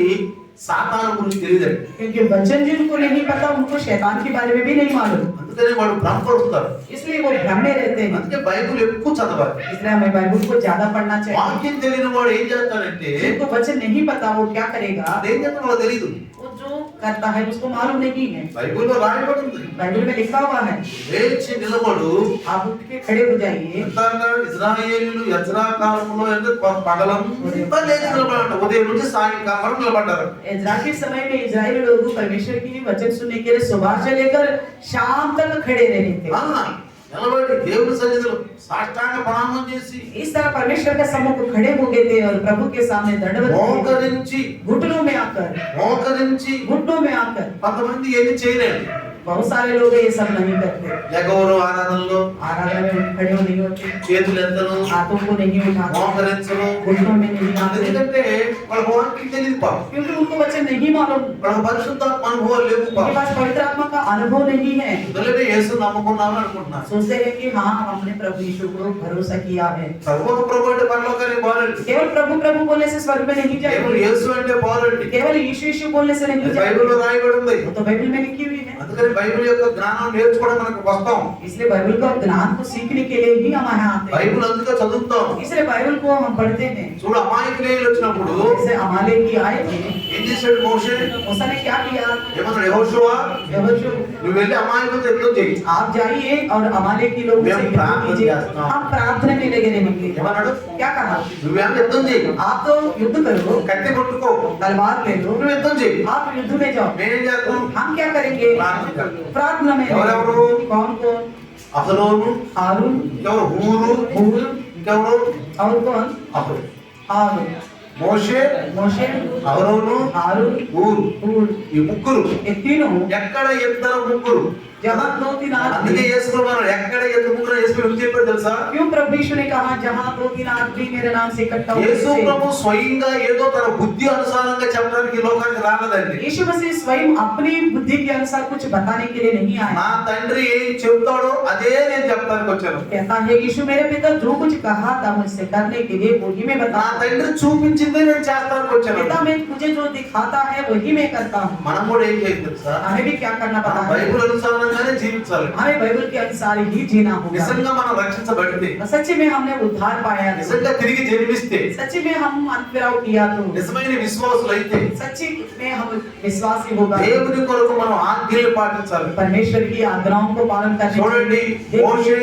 సాతాను గురించి తెలియదండి. क्योंकि वचन जिनको नहीं पता उनको शैतान के बारे में भी नहीं मालूम, అందుకని వాళ్ళు భ్రమపడుతారు. इसलिए वो भ्रम में रहते हैं। అందుకే బైబిల్ ఎక్కువ చదవాలి. इसलिए हमें बाइबल को ज्यादा पढ़ना चाहिए। వాక్యం తెలియని వాడు ఏం చేస్తాడంటే, जिनको वचन नहीं पता वो क्या करेगा? అదేం చేస్తాడో వాళ్ళకి తెలియదు. वो जो करता है उसको मालूम नहीं है। బైబిల్లో రాయబడి ఉంది, बाइबल में लिखा हुआ है, లేచి నిలబడు. आप उठ के खड़े हो जाइए। ఎంత అన్నాడు? ఇశ్రాయేలీయులు యజ్రా కాలంలో అంటే పగలంతా లేచి నిలబడాలంట. ఉదయం నుంచి సాయంకాలం వరకు నిలబడ్డారు. इजरा के समय में इजराइली लोग परमेश्वर की वचन सुनने के लिए सुबह से लेकर शाम तक खड़े रहे थे। ఆ, నిలబడి దేవుని సన్నిధిలో సాష్టాంగ ప్రణామం చేసి इस तरह परमेश्वर के सम्मुख खड़े हो गए थे और प्रभु के सामने दंडवत किए। మోకరించి घुटनों में आकर घुटनों में आकर కొంతమంది ఏమి చేయలేదు. बहुत सारे लोग ये सब नहीं करते। ఎగవరు ఆరాధనలో, आराधना में खड़े नहीं होते, చేతులు ఎత్తరు, हाथों को नहीं उठाते, మోకరించరు. घुटनों में नहीं आते, ఎందుకంటే వాళ్ళకి వాక్యం తెలియదు పాపం. क्योंकि उनको वचन नहीं मालूम, వాళ్ళకి పరిశుద్ధాత్మ అనుభవాలు లేవు उनके పాపం. पास पवित्र आत्मा का अनुभव नहीं है। అందులోనే యేసు నమ్ముకున్నామని అనుకుంటున్నారు. सोचते हैं कि हाँ हमने प्रभु यीशु को भरोसा किया है। ప్రభు అంటే పరలోకానికి పోరండి. केवल प्रभु प्रभु बोलने से स्वर्ग में नहीं కేవలం जाएंगे, యేసు అంటే పోరండి. केवल यीशु यीशु बोलने से नहीं బైబిల్లో जाएंगे। రాయబడి ఉంది. वो तो बाइबल में लिखी हुई है, అందుకని బైబిల్ యొక్క జ్ఞానం నేర్చుకోవడం మనకు వస్తాం. इसलिए बाइबल का ज्ञान को सीखने के लिए ही हम यहाँ आते हैं, బైబిల్ అందుకే చదువుతాం. इसलिए बाइबल को हम पढ़ते हैं। చూడు అమాయకులు వచ్చినప్పుడు जैसे अमालेक की आए थे, ఏం చేశాడు మోషే? मूसा ने क्या किया? ఏమన్నాడు? యెహోషువ यहोशू నువ్వు వెళ్ళి అమాయకులతో యుద్ధం చేయి. आप जाइए और अमालेक की लोगों से हम युद्ध प्रार्थना कीजिए। करते हैं। हम प्रार्थना में लगे रहेंगे। ఏమన్నాడు? क्या कहा? నువ్వేం యుద్ధం చేయి, आप तो युद्ध करो, కత్తి పట్టుకో, तलवार ले लो, నువ్వు యుద్ధం చేయి. आप युद्ध में जाओ। నేనేం చేస్తాను? हम क्या करेंगे? प्रार्थना करते। प्रार्थना में ఎవరెవరు? कौन कौन? అహరోను, हारून, ఇంకెవరు? హూరు, हूर, ఇంకెవరు? और कौन? అహరోను. हारून, మోషే, मोशे, అహరోను, हारून, హూరు, हूर, ఈ ముగ్గురు. ये तीनों ఎక్కడ ఇద్దరు ముగ్గురు? जहाँ 2-3 అందుకే आदमी, యేసుకున్నాను. ఎక్కడ ఇద్దరు ముగ్గురు యేసు ఏం చెప్పాడు తెలుసా? क्यों प्रभु यीशु ने कहा जहाँ 2-3 आदमी मेरे नाम से इकट्ठा యేసు होंगे? ప్రభు స్వయంగా ఏదో తన బుద్ధి అనుసారంగా చెప్పడానికి ఈ లోకానికి రాలేదండి. यीशु मसीह स्वयं अपनी बुद्धि के अनुसार कुछ बताने के लिए नहीं आया। నా తండ్రి ఏం చెప్తాడో అదే నేను చెప్పడానికి వచ్చాను. कहता है यीशु मेरे पिता जो कुछ कहा था मुझसे करने के लिए वही मैं నా बता। తండ్రి చూపించిందే నేను చేస్తానికి వచ్చాను. पिता मैं मुझे जो दिखाता है वही मैं करता हूँ। మనం కూడా ఏం చేయాలి తెలుసా? हमें भी क्या करना पड़ता है? బైబిల్ అనుసారంగానే జీవించాలి. हमें बाइबल के अनुसार ही जीना होगा। నిజంగా మనం రక్షించబడితే, सच्ची में हमने उद्धार पाया तो, నిజంగా తిరిగి జన్మిస్తే, सच्ची में हम अंतराव किया तो, నిజమైన విశ్వాసులైతే सच्ची में हम विश्वासी होगा। దేవుని కొరకు మనం ఆజ్ఞలు పాటించాలి. परमेश्वर की आज्ञाओं को पालन करने చూడండి, మోషే,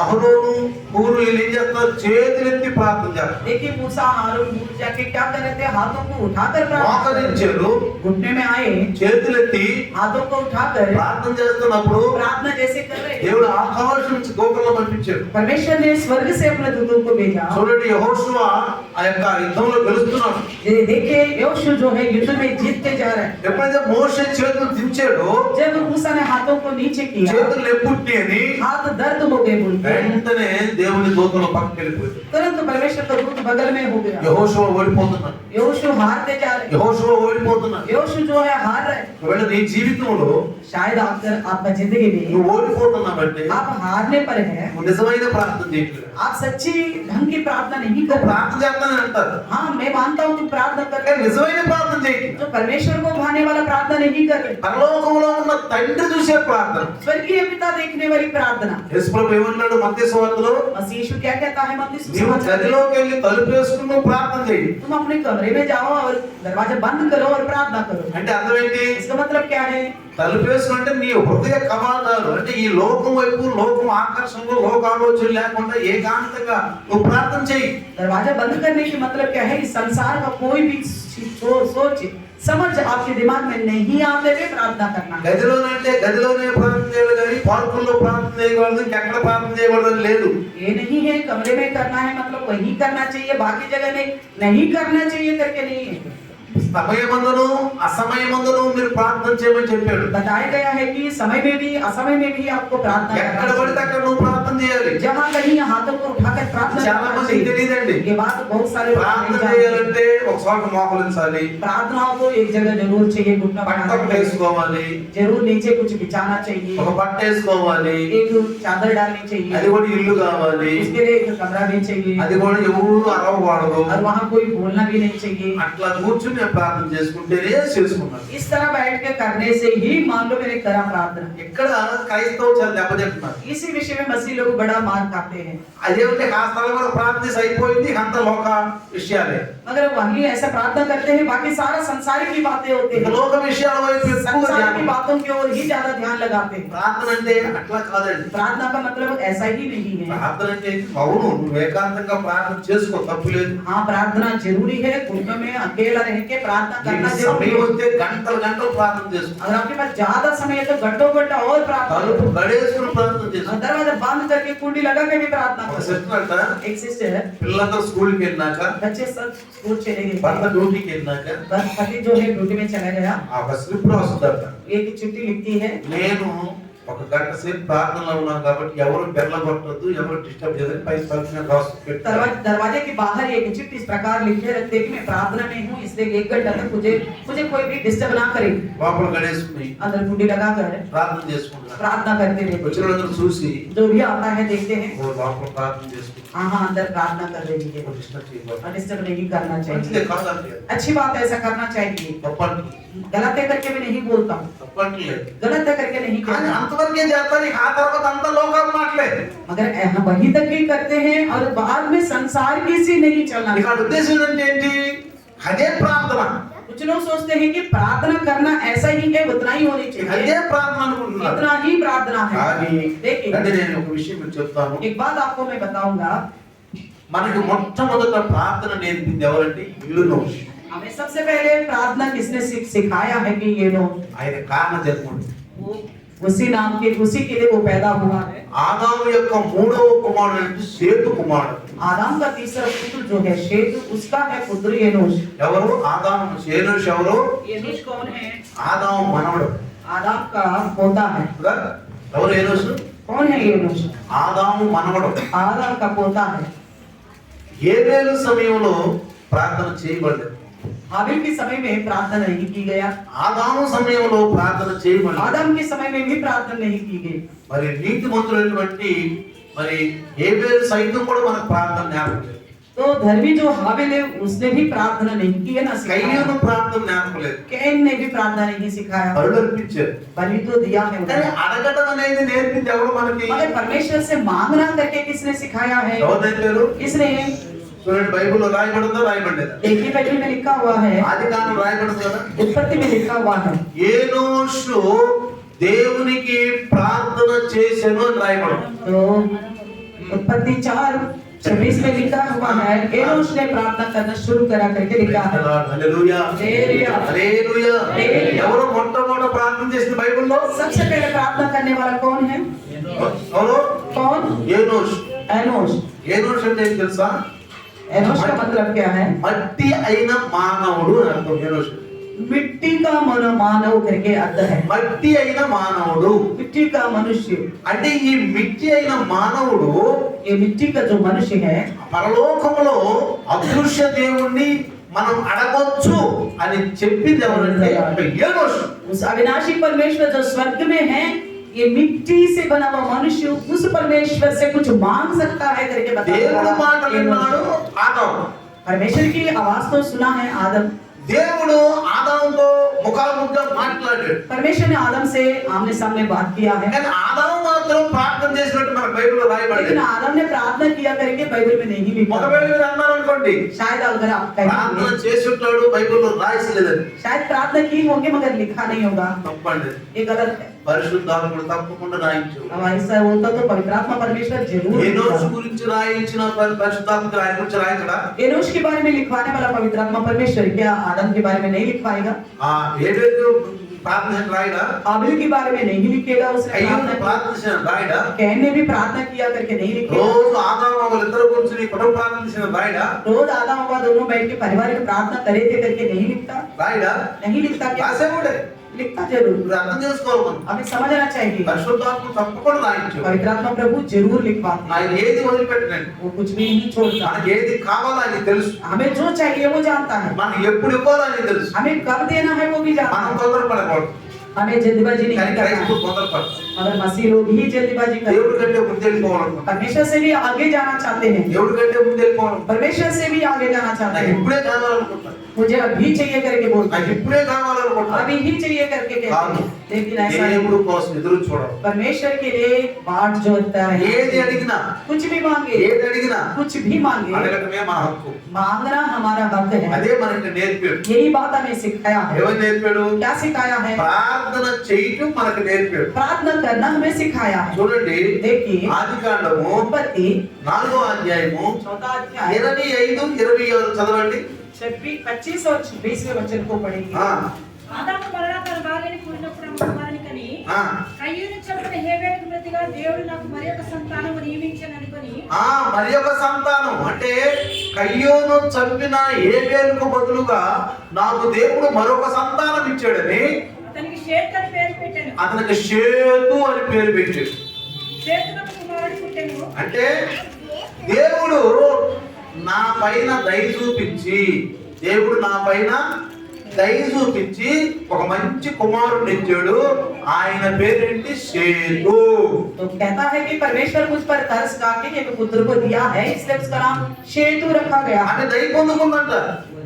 అహరోను, హూరు వీళ్ళు ఏం చేస్తున్నారు? చేతులెత్తి ప్రార్థన చేస్తారు. देखिए मूसा हारून हूर जाके क्या कर रहे थे? हाथों को उठाकर प्रार्थना कर रहे थे। మోకరించారు, घुटने में आए, చేతులెత్తి हाथों को उठाकर ప్రార్థన చేస్తున్నప్పుడు प्रार्थना जैसे कर रहे थे। దేవుడు ఆకాశం నుంచి దూతలను పంపించాడు. परमेश्वर ने स्वर्ग से अपने दूतों को भेजा। చూడండి, యెహోషువ ఆ యొక్క యుద్ధంలో గెలుస్తున్నాడు. ये देखिए योशु जो है युद्ध में जीतते जा रहे हैं। ఎప్పుడైతే మోషే చేతులు దించాడో, जब मूसा ने हाथों को नीचे किया, చేతులు ఎప్పుట్టి అని हाथ दर्द हो गए बोलते हैं। వెంటనే దేవుని దూతలు పక్కకి వెళ్ళిపోయారు. तुरंत परमेश्वर का दूत बगल में हो गया। యెహోషువ ఓడిపోతున్నాడు. योशु हारते जा रहे हैं। యెహోషువ ఓడిపోతున్నాడు. योशु जो है हार रहे हैं। ఒకవేళ నీ జీవితంలో शायद आपका जिंदगी में నువ్వు ఓడిపోతున్నావంటే आप हारने पर हैं, నువ్వు నిజమైన ప్రార్థన చేయట్లేదు. आप सच्ची ढंग की प्रार्थना नहीं कर रहे। ప్రార్థన చేస్తానని అంటారు, हाँ मैं मानता हूँ तुम प्रार्थना कर కానీ रहे हो, నిజమైన ప్రార్థన చేయట్లేదు. जो परमेश्वर को भाने वाला प्रार्थना नहीं कर रहे। పరలోకంలో ఉన్న తండ్రి చూసే ప్రార్థన. स्वर्गीय पिता देखने वाली प्रार्थना। యేసు ప్రభు ఏమన్నాడు మత్తయి సువార్తలో? मसीह यीशु क्या कहता है मत्ती నీవు सुसमाचार में? గదిలోకి వెళ్ళి తలుపు వేసుకుని నువ్వు ప్రార్థన చేయి. तुम अपने कमरे में जाओ और दरवाजा बंद करो और प्रार्थना करो। అంటే అర్థం ఏంటి? इसका मतलब क्या है? తలుపు వేసుకుంటే నీ హృదయ కవాటాలు అంటే ఈ లోకం వైపు, లోకం ఆకర్షణలో, లోక ఆలోచనలు లేకుండా ఏకాంతంగా నువ్వు ప్రార్థన చేయి. दरवाजा बंद करने की मतलब क्या है? इस संसार का कोई भी सोच समझ आपके दिमाग में नहीं आते हुए प्रार्थना करना। గదిలోనంటే గదిలోనే ప్రార్థన చేయాలి కానీ పార్కుల్లో ప్రార్థన చేయకూడదు, ఇంకెక్కడ ప్రార్థన చేయకూడదని లేదు. ये नहीं है कमरे में करना है मतलब वही करना चाहिए, बाकी जगह में नहीं करना चाहिए करके नहीं है। సమయమందును అసమయమందును మీరు ప్రార్థన చేయమని చెప్పాడు. बताया गया है कि समय में भी असमय में भी आपको प्रार्थना ఎక్కడ करना పడితే चाहिए। అక్కడ నువ్వు ప్రార్థన చేయాలి. जहाँ कहीं हाथों को उठाकर प्रार्थना చాలా करना మందికి चाहिए। తెలియదండి. ये बात बहुत सारे लोग ప్రార్థన नहीं जानते। చేయాలంటే ఒక చోట మోకరించాలి, प्रार्थनाओं को एक जगह जरूर चाहिए, घुटना పట్టకు बढ़ाना चाहिए, వేసుకోవాలి, जरूर नीचे कुछ बिछाना चाहिए, ఒక పట్ట వేసుకోవాలి, एक चादर डालनी అది चाहिए, కూడా ఇల్లు కావాలి, उसके लिए एक कमरा भी चाहिए, అది కూడా ఎవరు అరవకూడదు. और वहाँ कोई बोलना भी नहीं चाहिए। అట్లా కూర్చుని నేను ప్రార్థన చేసుకుంటేనే చేసుకున్నాను. इस तरह बैठ के करने से ही मान लो मैंने करा प्रार्थना। ఇక్కడ క్రైస్తవ చాలా దెబ్బతింటున్నారు. इसी विषय में मसीह लोग लोग बड़ा मार खाते हैं। అదేమిటి ఆ స్థలం వరకు ప్రార్థన అయిపోయింది అంత లోక విషయాలే मगर वही ऐसा प्रार्थना करते हैं, बाकी सारा संसारिक की बातें होती ఇక है, లోక విషయాల వైపు ఎక్కువ संसार की ధ్యానం. बातों की ओर ही ज्यादा ध्यान लगाते हैं। ప్రార్థన అంటే అట్లా కాదండి. प्रार्थना का मतलब ऐसा ही नहीं है। ప్రార్థన అంటే అవును నువ్వు ఏకాంతంగా ప్రార్థన చేసుకో తప్పు లేదు. हाँ, प्रार्थना जरूरी है, कुंभ में अकेला रह के प्रार्थना करना నీకు जरूरी సమయం है। వస్తే గంటలు గంటలు ప్రార్థన చేసుకో. अगर आपके पास ज्यादा समय है तो घंटों घंटा और प्रार्थना తలుపు करो। గడేసుకుని ప్రార్థన చేసుకో. और दरवाजा बंद करके कुंडी लगा के भी प्रार्थना ఒక करो। సిస్టర్ అంట एक सिस्टर है, పిల్లలందరూ స్కూల్కి వెళ్ళినాక बच्चे सब स्कूल चले गए, భర్త డ్యూటీకి వెళ్ళినాక बस पति जो है ड्यूटी में चला गया, ఆ ఒక స్లిప్ రాస్తుందట. एक चिट्ठी लिखती है, నేను ఒక గంట సేపు ప్రార్థనలో ఉన్నాను కాబట్టి ఎవరు బెల్ల కొట్టద్దు ఎవరు డిస్టర్బ్ చేయదని పై తరఫున రాసి పెట్టారు. दरवाजे के बाहर एक चिट्ठी इस प्रकार लिखे रखते कि मैं प्रार्थना में हूँ, इसलिए 1 घंटा तक मुझे कोई भी डिस्टर्ब ना करे। లోపల గడేసుకుని अंदर कुंडी लगा कर ప్రార్థన చేసుకుంటారు. प्रार्थना करते रहते। వచ్చిన వాళ్ళందరూ చూసి जो भी आता है देखते हैं, ఓ లోపల ప్రార్థన చేసుకుంటారు. हाँ हाँ अंदर प्रार्थना कर रही है, డిస్టర్బ్ చేయకూడదు. और डिस्टर्ब नहीं करना మంచిదే चाहिए। కాదండి. अच्छी बात है, ऐसा करना चाहिए। తప్పండి गलत है करके मैं नहीं बोलता हूँ, తప్పట్లేదు. गलत है करके नहीं కానీ कहता, అంతవరకే చేస్తారు. ఆ తర్వాత అంత లోకాలు మాటలే. मगर वही तक ही करते हैं और बाद में संसार की सी नहीं चलना। ఇక్కడ ఉద్దేశం ఏంటి? అదే ప్రార్థన. कुछ लोग सोचते हैं कि प्रार्थना करना ऐसा ही है, उतना ही होनी అదే चाहिए, ప్రార్థన అనుకుంటున్నారు. इतना ही प्रार्थना है। కానీ देखिए, అంటే నేను ఒక విషయం మీకు చెప్తాను. एक बात आपको मैं बताऊंगा, మనకి మొట్టమొదట ప్రార్థన నేర్పింది ఎవరంటే యూనోష్. हमें सबसे पहले प्रार्थना किसने सिखाया है कि ये लोग ఆయన కారణ జన్ముడు. उसी नाम के, उसी के लिए वो पैदा हुआ है। ఆదాము యొక్క మూడవ కుమారుడు అంటే సేతు కుమారుడు. आदम का तीसरा पुत्र जो है शेत, उसका है पुत्र एनोश। ఎవరు? ఆదాము. ఏనోష్ ఎవరు? एनोश कौन है? ఆదాము మనవడు आदम का पोता है। కదా. ఎవరు ఏనోష్? कौन है एनोश? ఆదాము మనవడు. आदम का पोता है। ఏబేలు సమయంలో ప్రార్థన చేయబడలేదు. हाबिल के समय में प्रार्थना नहीं की गया, ఆదాము సమయంలో ప్రార్థన చేయబడలేదు. आदम के समय में भी प्रार्थना नहीं की गई। మరి నీతిమంతులైనటువంటి మరి ఏబేలు సైతం కూడా మనకు ప్రార్థన జ్ఞాపకం లేదు. तो धर्मी जो हाबिल है उसने भी प्रार्थना नहीं की है, ना सिखाया। కయ్యను ప్రార్థన జ్ఞాపకం లేదు. कैन ने भी प्रार्थना नहीं सिखाया, బరులు అర్పించారు. बलि तो दिया है కానీ उन्होंने। అడగటం అనేది నేర్పింది ఎవరు మనకి? मगर परमेश्वर से मांगना करके किसने सिखाया है? ఎవరైతే किसने? చూడండి బైబిల్లో రాయబడిందో రాయబడలేదా? देखिए बाइबल में लिखा हुआ है, ఆది కాండం రాయబడింది కదా. उत्पत्ति में लिखा हुआ है, ఏనోషు దేవునికి ప్రార్థన చేసెను అని రాయబడింది. तो उत्पत्ति 4:26 में लिखा हुआ है, एनोश ने प्रार्थना करना शुरू करा करके लिखा है। హల్లెలూయా. హల్లెలూయా. హల్లెలూయా. హల్లెలూయా. ఎవరు మొట్టమొదట ప్రార్థన చేసిన బైబిల్లో? सबसे पहले प्रार्थना करने वाला कौन है? ఎవరు? कौन? ఏనోష్. एनोश। ఏనోష్ అంటే ఏం తెలుసా? एनोश का मतलब क्या है? మట్టి అయిన మానవుడు అని అర్థం. ఏనోష్ मिट्टी का मानव करके अर्थ है, మట్టి అయిన మానవుడు मिट्टी का मनुष्य। అంటే ఈ మిట్టి అయిన మానవుడు ये मिट्टी का जो मनुष्य है, పరలోకములో అదృశ్య దేవుణ్ణి మనం అడగొచ్చు అని చెప్పింది ఎవరంటే ఏనోష్. उस अविनाशी परमेश्वर जो स्वर्ग में है, ये मिट्टी से बना हुआ मनुष्य उस परमेश्वर से कुछ मांग सकता है करके దేవుడు మాట बताया। విన్నాడు ఆదాము. परमेश्वर की आवाज तो सुना है आदम, దేవుడు ఆదాముతో ముఖాముఖిగా మాట్లాడాడు. परमेश्वर ने आदम से आमने सामने बात किया है, కానీ ఆదాము మాత్రం ప్రార్థన చేసినట్టు మన బైబిల్లో लेकिन రాయబడింది. आदम ने प्रार्थना किया करके बाइबल में नहीं लिखा। ఒకవేళ మీరు అన్నారు అనుకోండి शायद अगर आप ప్రార్థన कहेंगे, చేసి ఉంటాడు బైబిల్లో రాయలేదని. शायद प्रार्थना की होगी मगर लिखा नहीं होगा, తప్పండి. ये गलत है। పరిశుద్ధాత్ముడు తప్పకుండా రాయించు. अब ऐसा होता तो पवित्र आत्मा परमेश्वर जरूर ఏనోషు लिखता। గురించి రాయించిన పరిశుద్ధాత్ముడు ఆయన గురించి రాయించడా? एनोश के बारे में लिखवाने वाला पवित्र आत्मा परमेश्वर क्या आदम के बारे में नहीं लिखवाएगा? ఆ ఏబేలు ప్రార్థన రాయడా? हाबिल के बारे में नहीं लिखेगा, उसने అయ్యో प्रार्थना की। ప్రార్థన రాయడా? कैन ने भी प्रार्थना किया करके नहीं लिखेगा। రోజు ఆదాము వాళ్ళిద్దరు గురించి కుటుంబ ప్రార్థన రాయడా? रोज आदम हवा दोनों बैठ के पारिवारिक प्रार्थना करे थे करके नहीं लिखता, రాయడా? नहीं लिखता क्या? రాసేవాడే. लिखता जरूर। ఇప్పుడు అర్థం చేసుకోవాలి మనం. हमें समझना चाहिए పరిశుద్ధాత్మ తప్పకుండా రాయించు. पवित्र आत्मा प्रभु जरूर लिखवाते हैं, ఆయన ఏది వదిలిపెట్టనండి. वो कुछ भी नहीं छोड़ता। మనకి ఏది కావాలో ఆయనకి తెలుసు. हमें जो चाहिए वो जानता है, మనకి ఎప్పుడు ఇవ్వాలో ఆయనకి తెలుసు. हमें कब देना है वो भी जानता మనం है। తొందరపడకూడదు. हमें जल्दबाजी కానీ नहीं करना క్రైస్తవులు है, తొందరపడతారు. मगर मसीह लोग ही जल्दबाजी करते దేవుడి हैं। కంటే ముందు వెళ్ళిపోవాలనుకుంటారు. परमेश्वर से भी आगे जाना चाहते हैं, దేవుడి కంటే ముందు వెళ్ళిపోవాలి. परमेश्वर से भी आगे जाना चाहते నాకు हैं, ఇప్పుడే కావాలనుకుంటారు. मुझे अभी चाहिए करके बोलता నాకు है, ఇప్పుడే కావాలనుకుంటా. अभी ही चाहिए करके कहते కాదు. हैं। लेकिन ऐसा नहीं, దేవుడు కోసం ఎదురు చూడవు. परमेश्वर के लिए बाट जोड़ता है। ఏది అడిగినా कुछ भी मांगे, ఏది అడిగినా कुछ भी मांगे, అడగటమే మన హక్కు. मांगना हमारा हक है। అదే మనకి నేర్పాడు. यही बात हमें सिखाया है। ఎవరు నేర్పాడు? क्या सिखाया है? ప్రార్థన చేయటం మనకు నేర్పాడు. प्रार्थना करना हमें सिखाया है। చూడండి, देखिए ఆదికాండము उत्पत्ति 4వ అధ్యాయము 4 अध्याय 25, 26 చదవండి. 25 और 26वें वचन को पढ़ेंगे। ఆ, ఆదాము మరలా తన భార్యని కూడినప్పుడు ఆమె కుమారుని కని, ఆ, కయ్యూను చంపిన హేబెలుకు ప్రతిగా దేవుడు నాకు మరి ఒక సంతానము నియమించాను అనుకొని, ఆ, మరి ఒక సంతానం అంటే కయ్యోను చంపిన ఏబేలుకు బదులుగా నాకు దేవుడు మరొక సంతానం ఇచ్చాడని అతనికి షేత్ అని పేరు పెట్టాను. అతనికి షేతు అని పేరు పెట్టాడు. షేతునకు కుమారుడు పుట్టెను. అంటే దేవుడు నా పైన దయ చూపించి, దేవుడు నా పైన దయ చూపించి ఒక మంచి కుమారుడిని ఇచ్చాడు. ఆయన పేరేంటి? షేతు. तो कहता है कि परमेश्वर मुझ पर तरस खाके एक पुत्र को दिया है, इसलिए उसका नाम शेतु रखा गया। ఆమె దయ పొందుకుందంట.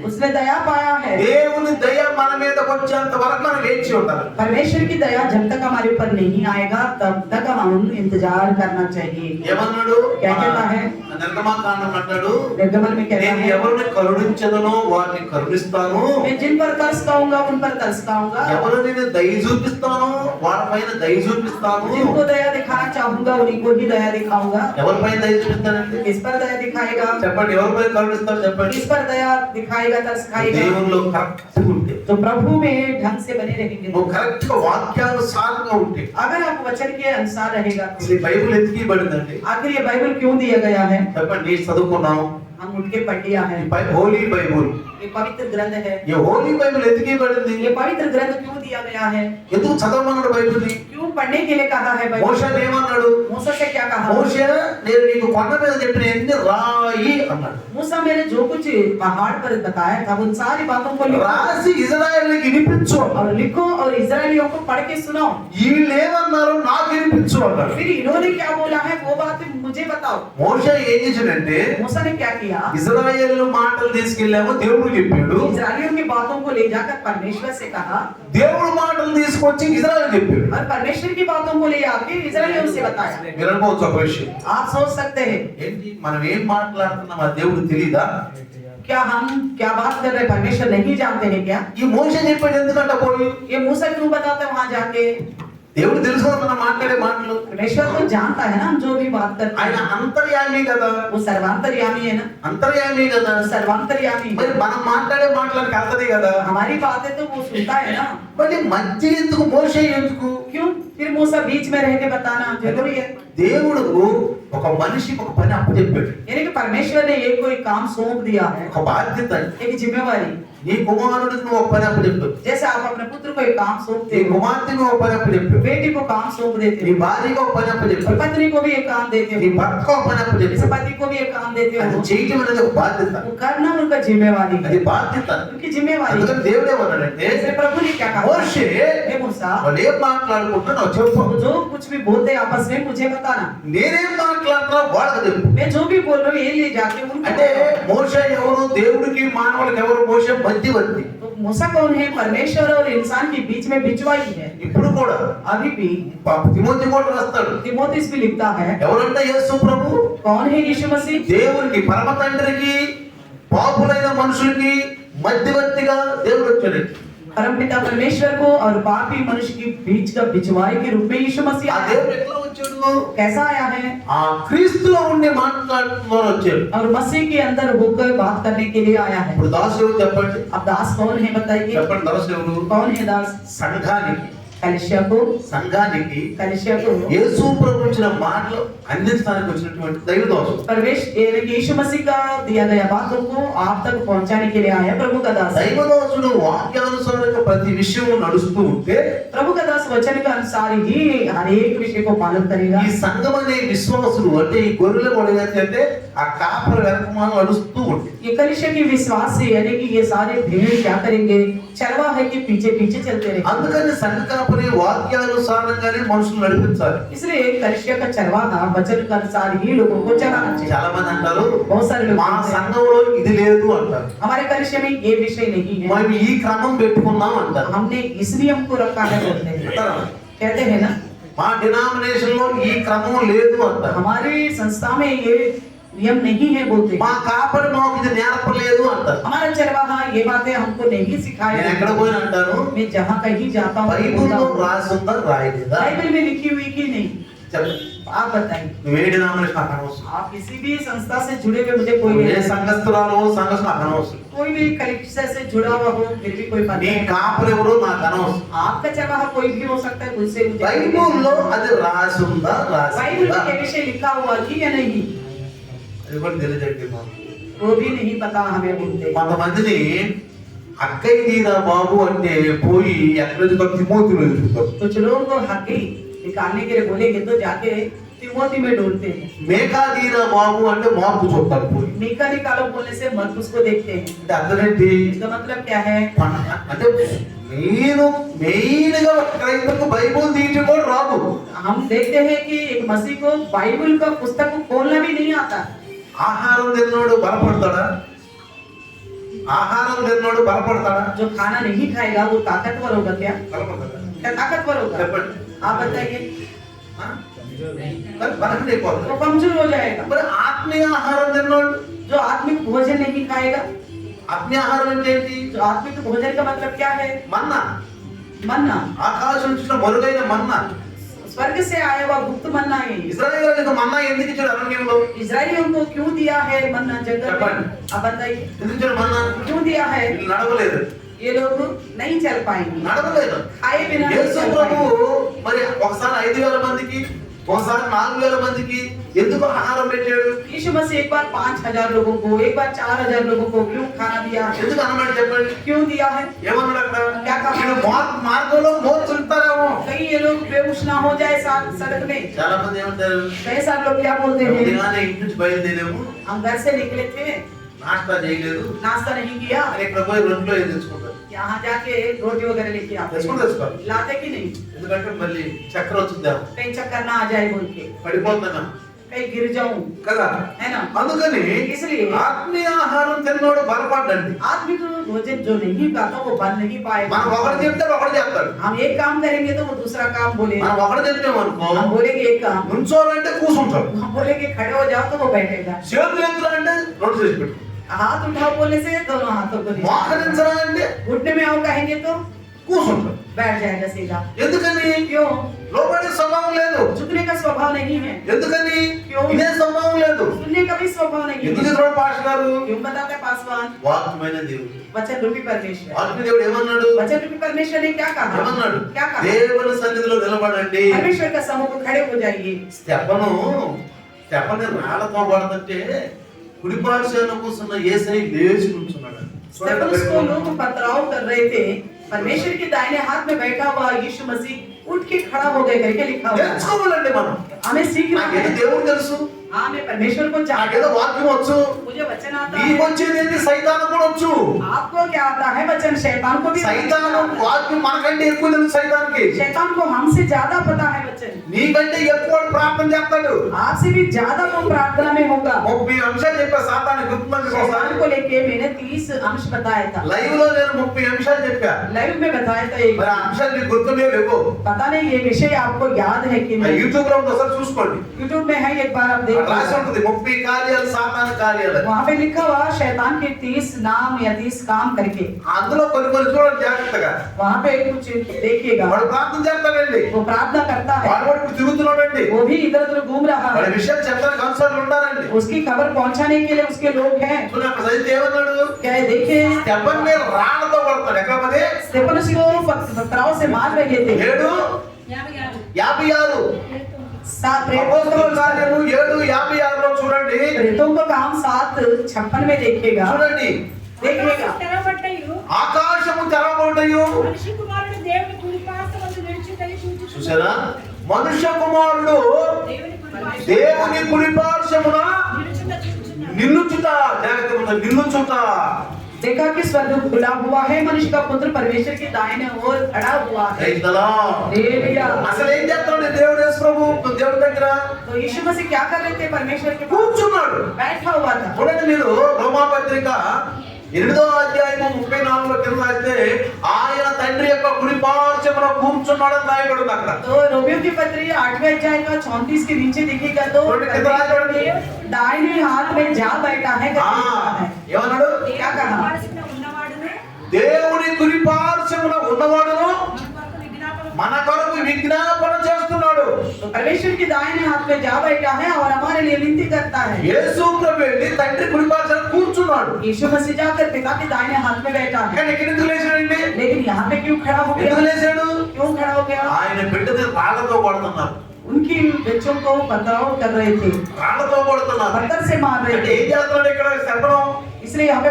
उसने दया पाया है। దేవుని దయ మన మీదకి వచ్చేంత వరకు మనం వేచి ఉండాలి. परमेश्वर की दया जब तक हमारे ऊपर नहीं आएगा तब तक हम इंतजार करना चाहिए। ఏమన్నాడు? क्या कहता है? నిర్గమాకాండం అంటాడు, निर्गमन में कहता నేను है, ఎవరిని కరుణించదనో వారిని కరుణిస్తాను, मैं जिन पर तरस खाऊंगा उन पर तरस खाऊंगा, ఎవరిని నేను దయ చూపిస్తాను వారిపైన దయ చూపిస్తాను. जिनको दया दिखाना चाहूंगा उन्हीं को ही दया दिखाऊंगा। ఎవరిపైన దయ చూపిస్తానండి? किस पर दया दिखाएगा? చెప్పండి, ఎవరిపైన కరుణిస్తాడు చెప్పండి. किस पर दया दिखाएगा, तरस खाएगा? దేవునిలో కరెక్ట్ ఉంటే, तो प्रभु में ढंग से बने रहेंगे। నువ్వు కరెక్ట్ గా వాక్యానుసారంగా ఉంటే. अगर आप वचन के अनुसार रहेगा तो ఈ బైబిల్ ఎత్తిబడిందండి. आखिर ये बाइबल क्यों दिया गया है? చెప్పండి, చదువుకున్నాం. हम उठ के पढ़ लिया है। హోలీ బైబుల్, ये पवित्र ग्रंथ है। ఈ హోలీ బైబిల్ ఎత్తిబడింది. ये पवित्र ग्रंथ क्यों दिया गया है? ఎందుకు చదవమన్నాడు బైబిల్ని? क्यों पढ़ने के लिए कहा है? बाइबल మోషే ఏమన్నాడు? मूसा से क्या कहा? మోషే, నేను నీకు కొండ మీద చెప్పిన ఎన్ని రాయి అన్నాడు. मूसा मैंने जो कुछ पहाड़ पर बताया था उन सारी बातों को लिखो రాసి ఇజ్రాయేలుకి వినిపించు అన్నాడు. और लिखो और इजरायलियों को पढ़ के सुनाओ। వీళ్ళు ఏమన్నారు? నాకు వినిపించు అన్నాడు. फिर इन्होंने क्या बोला है वो बात मुझे बताओ। మోషే ఏం చేశాడంటే, मूसा ने क्या किया? ఇజ్రాయేలు మాటలు తీసుకెళ్ళామో దేవుడు చెప్పాడు, इजरायलियों की बातों को ले जाकर परमेश्वर से कहा దేవుడు మాటలు తీసుకొచ్చి ఇజ్రాయేలు చెప్పాడు. और परमेश्वर की बातों को ले आके इजरायलियों से बताया। మీరు అనుకోవచ్చు ఒక విషయం, आप सोच सकते हैं ఏంటి మనం ఏం మాట్లాడుతున్నాం ఆ దేవుడు తెలీదా? क्या हम क्या बात कर रहे हैं परमेश्वर नहीं जानते हैं क्या? ఈ మోషే చెప్పాడు ఎందుకంట పోయి? ये मूसा क्यों बताते हैं वहां जाके? దేవుడు తెలుసు మనం మాట్లాడే మాటలు. परमेश्वर तो जानता है ना हम जो भी बात करते ఆయన हैं। అంతర్యామి కదా, वो सर्वांतर्यामी है ना, అంతర్యామి కదా. सर्वांतर्यामी మరి మనం మాట్లాడే మాటలకు వెళ్తది కదా. हमारी बातें तो वो सुनता है ना। మరి మధ్య ఎందుకు? మోషే ఎందుకు? क्यों फिर मूसा बीच में रह के बताना जरूरी है? దేవుడు ఒక మనిషికి ఒక పని అప్పచెప్పాడు, यानी कि परमेश्वर ने एक कोई काम सौंप दिया है, ఒక బాధ్యత. एक जिम्मेवारी। నీ కుమారుడికి నువ్వు ఒక పని అప్పచెప్పావు, जैसे आप अपने पुत्र को एक काम सौंपते నీ हो, కుమార్తెకి ఒక పని అప్పచెప్పావు, बेटी को काम सौंप देते నీ हो, భార్యకి ఒక పని और అప్పచెప్పావు, पत्नी को भी एक काम देते నీ हो, భర్తకు ఒక పని इस అప్పచెప్పావు. पति को भी एक काम देते అది हो। చేయటం అనేది ఒక బాధ్యత, वो करना उनका जिम्मेवारी है, అది బాధ్యత. उनकी जिम्मेवारी। అందుకని దేవుడు ఏమన్నాడంటే, इसलिए प्रभु ने क्या कहा? మోషే हे मूसा, వాళ్ళు ఏం మాట్లాడుకుంటున్నావు చెప్పు, वो जो कुछ भी बोलते हैं आपस में मुझे बताना। నేనేం మాట్లాడుతున్నా వాళ్ళకి చెప్పు. मैं जो भी बोल रहा हूँ ये ले जाके उनको అంటే बताओ। మోషే ఎవరు? దేవుడికి మానవులకు ఎవరు? మోషే మధ్యవర్తి. तो मूसा कौन है? परमेश्वर और इंसान के बीच में बिचवाई है। ఇప్పుడు కూడా अभी भी తిమోతి కూడా రాస్తాడు, तिमोथेयुस भी लिखता है। ఎవరంటే యేసు ప్రభు कौन है यीशु मसीह? దేవునికి పరమ తండ్రికి పాపులైన మనుషులకి మధ్యవర్తిగా దేవుడు వచ్చాడు. परमपिता परमेश्वर को और पापी मनुष्य के बीच का बिचवाई के रूप में यीशु मसीह ఆ आया। దేవుడు ఎట్లా వచ్చాడు? कैसा आया है? ఆ క్రీస్తులో ఉండి మాట్లాడుతూ వచ్చాడు. और मसीह के अंदर होकर बात करने के लिए आया है। ఇప్పుడు దాసు ఎవరు చెప్పండి? अब दास कौन है बताइए? చెప్పండి, దాసు ఎవరు? कौन है दास? సంఘానికి, कलिसिया को యేసు ప్రభు ఇచ్చిన మాటలు అందించడానికి వచ్చినటువంటి దైవదాసు. प्रवेश यीशु मसीह का दिया गया बातों को आप तक पहुंचाने के लिए आया प्रभु का दास। దైవదాసుడు వాక్యానుసారంగా ప్రతి విషయం నడుస్తూ ఉంటే प्रभु का दास वचन के अनुसार ही हर एक विषय को पालन करेगा। ఈ సంఘం అనే విశ్వాసులు అంటే ఈ గొర్రెల కొడగతి అంటే ఆ కాపరి వెనకమాల నడుస్తూ ఉంటుంది. ये कलिसिया की विश्वास से यानी कि ये सारे भेड़ क्या करेंगे, चरवाहे के पीछे पीछे चलते रहेंगे। అందుకని సంఘ కాపరి వాక్యానుసారంగానే మనుషులు నడిపించాలి. इसलिए कलिसिया का चरवाहा वचन के अनुसार ही लोगों को चलाना चाहिए। చాలా మంది అంటారు बहुत सारे लोग మా कहते हैं, సంఘంలో ఇది లేదు అంటారు, हमारे कलिसिया में ये विषय नहीं है, మేము ఈ క్రమం పెట్టుకున్నాం అంటారు. हमने इस नियम को रखा है बोलते हैं, అంటారా? कहते हैं ना మా డినామినేషన్ లో ఈ క్రమం లేదు అంటారు. हमारी संस्था में ये नियम नहीं है बोलते మా हैं, కాపరి మాకు ఇది నేర్పలేదు అంటారు. हमारा चरवाहा ये बातें हमको नहीं నేను सिखाया। ఎక్కడ పోయినా అంటాను मैं जहाँ कहीं जाता हूँ బైబిల్లో రాసి ఉందా రాయలేదా बाइबल में लिखी हुई कि नहीं, చెప్పండి. आप बताइए। నువ్వు ఏ డినామినేషన్ నాకు అనవసరం, आप किसी भी संस्था से जुड़े हुए मुझे कोई నువ్వు ఏ సంఘస్థురాలో సంఘస్థ నాకు అనవసరం, कोई भी कलिसिया से जुड़ा हुआ हो फिर भी कोई बात నీ नहीं, కాపరి ఎవరో నాకు అనవసరం. आपका चरवाहा कोई भी हो सकता है, मुझसे मुझे బైబిల్లో అది రాసి ఉందా बाइबल రాసిందా में ये विषय लिखा हुआ कि या नहीं, అది కూడా తెలియజేయండి మాకు. वो भी नहीं पता हमें बोलते। కొంతమందిని అక్కయ్య తీరా బాబు అంటే పోయి ఎక్కడ తిమోతిలో వెతుకుతారు. कुछ लोगों को हकी निकालने के लिए बोलेंगे तो जाके तिमोथी में ढूंढते हैं, మేకా తీరా బాబు అంటే మార్పు చూస్తారు పోయి. मीका निकालो बोलने से मरकुस को देखते हैं। అంటే అర్థం ఏంటి? इसका मतलब क्या है, అంటే మెయిన్ గా క్రైస్తవులకు బైబిల్ తీయటం కూడా రాదు. हम देखते हैं कि एक मसीह को बाइबल का पुस्तक को खोलना भी नहीं आता। ఆహారం తిన్నోడు బలపడతాడా? ఆహారం తిన్నోడు బలపడతాడా? जो खाना नहीं खाएगा वो ताकतवर होगा क्या, బలపడతాడా? क्या ताकतवर होगा, చెప్పండి. आप बताइए, ఆ? మరి బలపడిపోతాడు. वो कमजोर हो जाएगा। మరి ఆత్మీయ ఆహారం తిన్నోడు, जो आत्मिक भोजन नहीं खाएगा, ఆత్మీయ ఆహారం అంటే ఏంటి? जो आत्मिक भोजन का मतलब क्या है, మన్నా, मन्ना, ఆకాశం నుంచి మరుగైన మన్నా. स्वर्ग से आया हुआ गुप्त मन्ना है। ఇశ్రాయేలులకు మన్నా ఎందుకు ఇచ్చాడు అరణ్యంలో? इजरायलियों को क्यों दिया है मन्ना जंगल में, आप बताइए ఎందుకు ఇచ్చాడు మన్నా? क्यों दिया है, వీళ్ళు నడవలేదు, ये लोग नहीं चल पाएंगे, నడవలేదు. खाए बिना नहीं యేసు चल ప్రభు पाएंगे। మరి ఒకసారి 5,000 మందికి ఒకసారి 4,000 మందికి ఎందుకు ఆహారం పెట్టాడు? यीशु मसीह एक बार 5,000 लोगों को, एक बार 4,000 लोगों को क्यों खाना दिया, ఎందుకు అన్నమాట చెప్పండి. क्यों दिया है, ఏమన్నాడు అక్కడ? क्या कहा? వీళ్ళు మార్గంలో మోచుంటారేమో. कहीं ये लोग बेहोश ना हो जाए सड़क में। చాలా మంది ఏమంటారు? कई सारे लोग क्या बोलते हैं, ఉదయాన్నే ఇంటి నుంచి బయలుదేరాము, हम घर से निकले थे, నాష్టా చేయలేదు नाश्ता नहीं किया, అని ఇక్కడ పోయి రెండులో ఏం తెచ్చుకుంటారు. यहाँ जाके रोटी वगैरह लेके आते తెచ్చుకుంటే हैं, తెచ్చుకోవాలి. लाते कि नहीं, ఎందుకంటే మళ్ళీ చక్కెర వచ్చిందేమో, कहीं चक्कर ना आ जाए बोल के, పడిపోతున్నాం कहीं गिर जाऊं, కదా. है ना, అందుకని इसलिए ఆత్మీయ ఆహారం తిన్నోడు బలపడ్డండి. आदमी को भोजन जो नहीं खाता वो बन नहीं पाएगा। మనం ఒకటి చెప్తే ఒకటి చెప్తాడు, हम एक काम करेंगे तो वो दूसरा काम बोलेगा, మనం ఒకటి చెప్పామనుకో हम बोलेंगे एक काम, నుంచోవాలంటే కూర్చుంటాడు, हम बोलेंगे खड़े हो जाओ तो वो बैठेगा, చేతులు ఎత్తులంటే రెండు చేసి పెట్టు, हाथ उठाओ बोलने से दोनों हाथों को नीचे, మోకరించరా అంటే घुटने में आओ कहेंगे तो కూర్చుంటాడు. बैठ जाएगा सीधा। ఎందుకని? क्यों? లోబడే స్వభావం లేదు. झुकने का स्वभाव नहीं है, ఎందుకని? क्यों? ఇదే స్వభావం లేదు. सुनने का भी स्वभाव नहीं ఎందుకు है, ఇతరుడు పాస్టర్ గారు? क्यों बताते हैं पासवान, వాక్యమైన దేవుడు, वचन रूपी परमेश्वर, వాక్య దేవుడు ఏమన్నాడు? वचन रूपी परमेश्वर ने क्या कहा, ఏమన్నాడు? क्या कहा, దేవుని సన్నిధిలో నిలబడండి. परमेश्वर का समूह को खड़े हो जाइए। స్టెఫను రాళ్లతో పడుతుంటే కుడిపార్శ్వాన కూర్చున్న యేసయ్య లేచి కూర్చున్నాడు. स्टेफनुस को लोग पथराव कर रहे थे, परमेश्वर के दाहिने हाथ में बैठा हुआ यीशु मसीह उठ के खड़ा हो गए करके लिखा हुआ है। నేర్చుకోవాలండి మనం. हमें सीखना నాకేదో है, దేవుడు తెలుసు, हाँ मैं परमेश्वर को जानता నాకేదో వాక్యం వచ్చు, हूँ, मुझे वचन आता నీకు है, వచ్చేది ఏంటి? సైతాను కూడా వచ్చు. आपको क्या आता है वचन, शैतान को भी సైతాను आता है। వాక్యం మనకంటే ఎక్కువ తెలుసు సైతానికి. शैतान को हमसे ज्यादा पता है वचन, నీకంటే ఎక్కువ ప్రార్థన చేస్తాడు. आपसे भी ज्यादा वो प्रार्थना में होगा। 30 అంశాలు చెప్పా సాతాను గుర్తుమంది కోసం. शैतान को लेके मैंने 30 अंश बताया था, లైవ్ లో నేను 30 అంశాలు చెప్పా. लाइव में बताया था एक, మరి ఆ అంశాలు నీకు గుర్తున్నాయో లేవో पता नहीं ये विषय आपको याद है कि नहीं, యూట్యూబ్ లో ఒకసారి చూసుకోండి, यूट्यूब में है, एक बार आप देख రాసి लीजिए। ఉంటుంది 30 కార్యాలు సాతాను కార్యాలు. वहाँ पे लिखा हुआ शैतान के 30 नाम या 30 काम करके, అందులో కొన్ని కొన్ని చూడండి జాగ్రత్తగా. वहाँ पे कुछ देखिएगा, వాడు ప్రార్థన చేస్తాడండి, वो प्रार्थना करता है, వాడు వాడు తిరుగుతున్నాడండి, वो भी इधर उधर घूम रहा వాడి है, విషయాలు చెప్పడానికి అనుసారులు ఉన్నారండి. उसकी खबर पहुंचाने के लिए उसके लोग हैं। చూడండి అక్కడ చదివితే ఏమన్నాడు? क्या है देखिए, స్టెఫన్ మీద రాళ్లతో పడతాడు. ఎక్కడ పది? स्टेफनुस को पथराव से मार रहे थे। 7:56 सात అపోస్తలుల కార్యము 7:56 చూడండి. प्रेतों का काम 7:56 में देखिएगा, చూడండి, देखिएगा, తెరవబడ్డయు ఆకాశము తెరవబడ్డయు మనిషి కుమారుడు దేవుని కుడి పార్శ్వమందు నిలిచి చూసారా, మనుష్య కుమారుడు దేవుని కుడిపార్శ్వమున నిల్లుచుట, జాగ్రత్తగా నిల్లుచుట. देखा कि स्वर्ग खुला हुआ है, मनुष्य का पुत्र परमेश्वर के दाहिने ओर खड़ा हुआ है। Praise the Lord. हालेलुया। అసలు ఏం చేస్తున్నాడు దేవుడు యేసు ప్రభు దేవుడి దగ్గర? तो यीशु मसीह क्या कर रहे थे? परमेश्वर के पास కూర్చున్నాడు. बैठा हुआ था। చూడండి మీరు రోమాపత్రిక 8వ అధ్యాయము 34 కింద రాస్తే ఆయన తండ్రి యొక్క కుడిపార్శ్వమున కూర్చున్నాడని రాయబడింది అక్కడ. तो रोमियो की पत्री 8वें अध्याय का 34 के नीचे देखिएगा तो दाहिने हाथ में जा बैठा है। ఏమన్నాడు? क्या कहा? దేవుని కుడిపార్శ్వమున ఉన్నవాడును మన కొరకు విజ్ఞాపన చేస్తున్నాడు. तो परमेश्वर के दाहिने हाथ में जा बैठा है और हमारे लिए विनती करता है। యేసు ప్రభు వెళ్ళి తండ్రి కుడిపార్శ్వమున కూర్చున్నాడు. यीशु मसीह जाकर पिता के दाहिने हाथ में बैठा है। కానీ ఇక్కడ ఎందుకు లేచాడండి? लेकिन यहाँ पे क्यों खड़ा हो गया? ఎందుకు లేచాడు? क्यों खड़ा हो गया? ఆయన బిడ్డని రాళ్లతో కొడుతున్నారు. उनकी बच्चों को पथराव कर रहे थे, రాళ్లతో కొడుతున్నారు. पत्थर से मार रहे అంటే थे। ఏం చేస్తున్నాడు ఇక్కడ శపథం? इसलिए यहाँ पे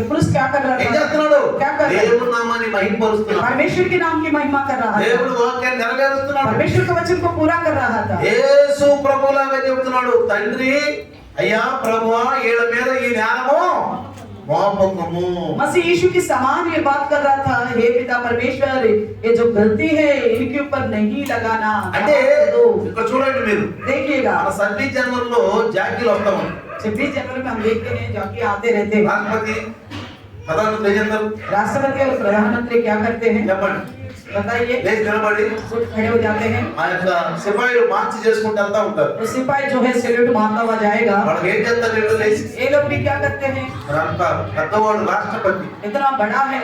पुरुष क्या कर रहा ఏం था? చేస్తున్నాడు? क्या कर रहा దేవుని నామాన్ని మహిమపరుస్తున్నాడు. परमेश्वर के नाम की महिमा कर रहा था। దేవుని వాక్యాన్ని నెరవేరుస్తున్నాడు. परमेश्वर के वचन को पूरा कर रहा था। యేసు ప్రభువులాగా చెబుతున్నాడు, తండ్రి అయ్యా ప్రభువా వీళ్ళ మీద ఈ జ్ఞానము మోపకము. मसीह यीशु की समान ये बात कर रहा था, हे पिता परमेश्वर ये जो गलती है इनके ऊपर नहीं लगाना। అంటే ఇక్కడ చూడండి మీరు, देखिएगा మన 26 జనవరిలో జాకీలు వస్తాము. 26 जनवरी में हम देखते हैं जॉकी आते रहते हैं। రాష్ట్రపతి ప్రధానమంత్రి ఏం చేస్తారు? राष्ट्रपति और प्रधानमंत्री क्या करते हैं చెప్పండి. बताइए? లేచి నిలబడి खुद खड़े हो जाते हैं। ఆ యొక్క సిపాయిలు మార్చి చేసుకుంటూ వెళ్తా ఉంటారు. तो सिपाही जो है सैल्यूट मारता हुआ जाएगा। వాళ్ళకి ఏం చేస్తారు? వీళ్ళు లేచి ये लोग भी क्या करते हैं? అంత పెద్దవాడు రాష్ట్రపతి, इतना बड़ा है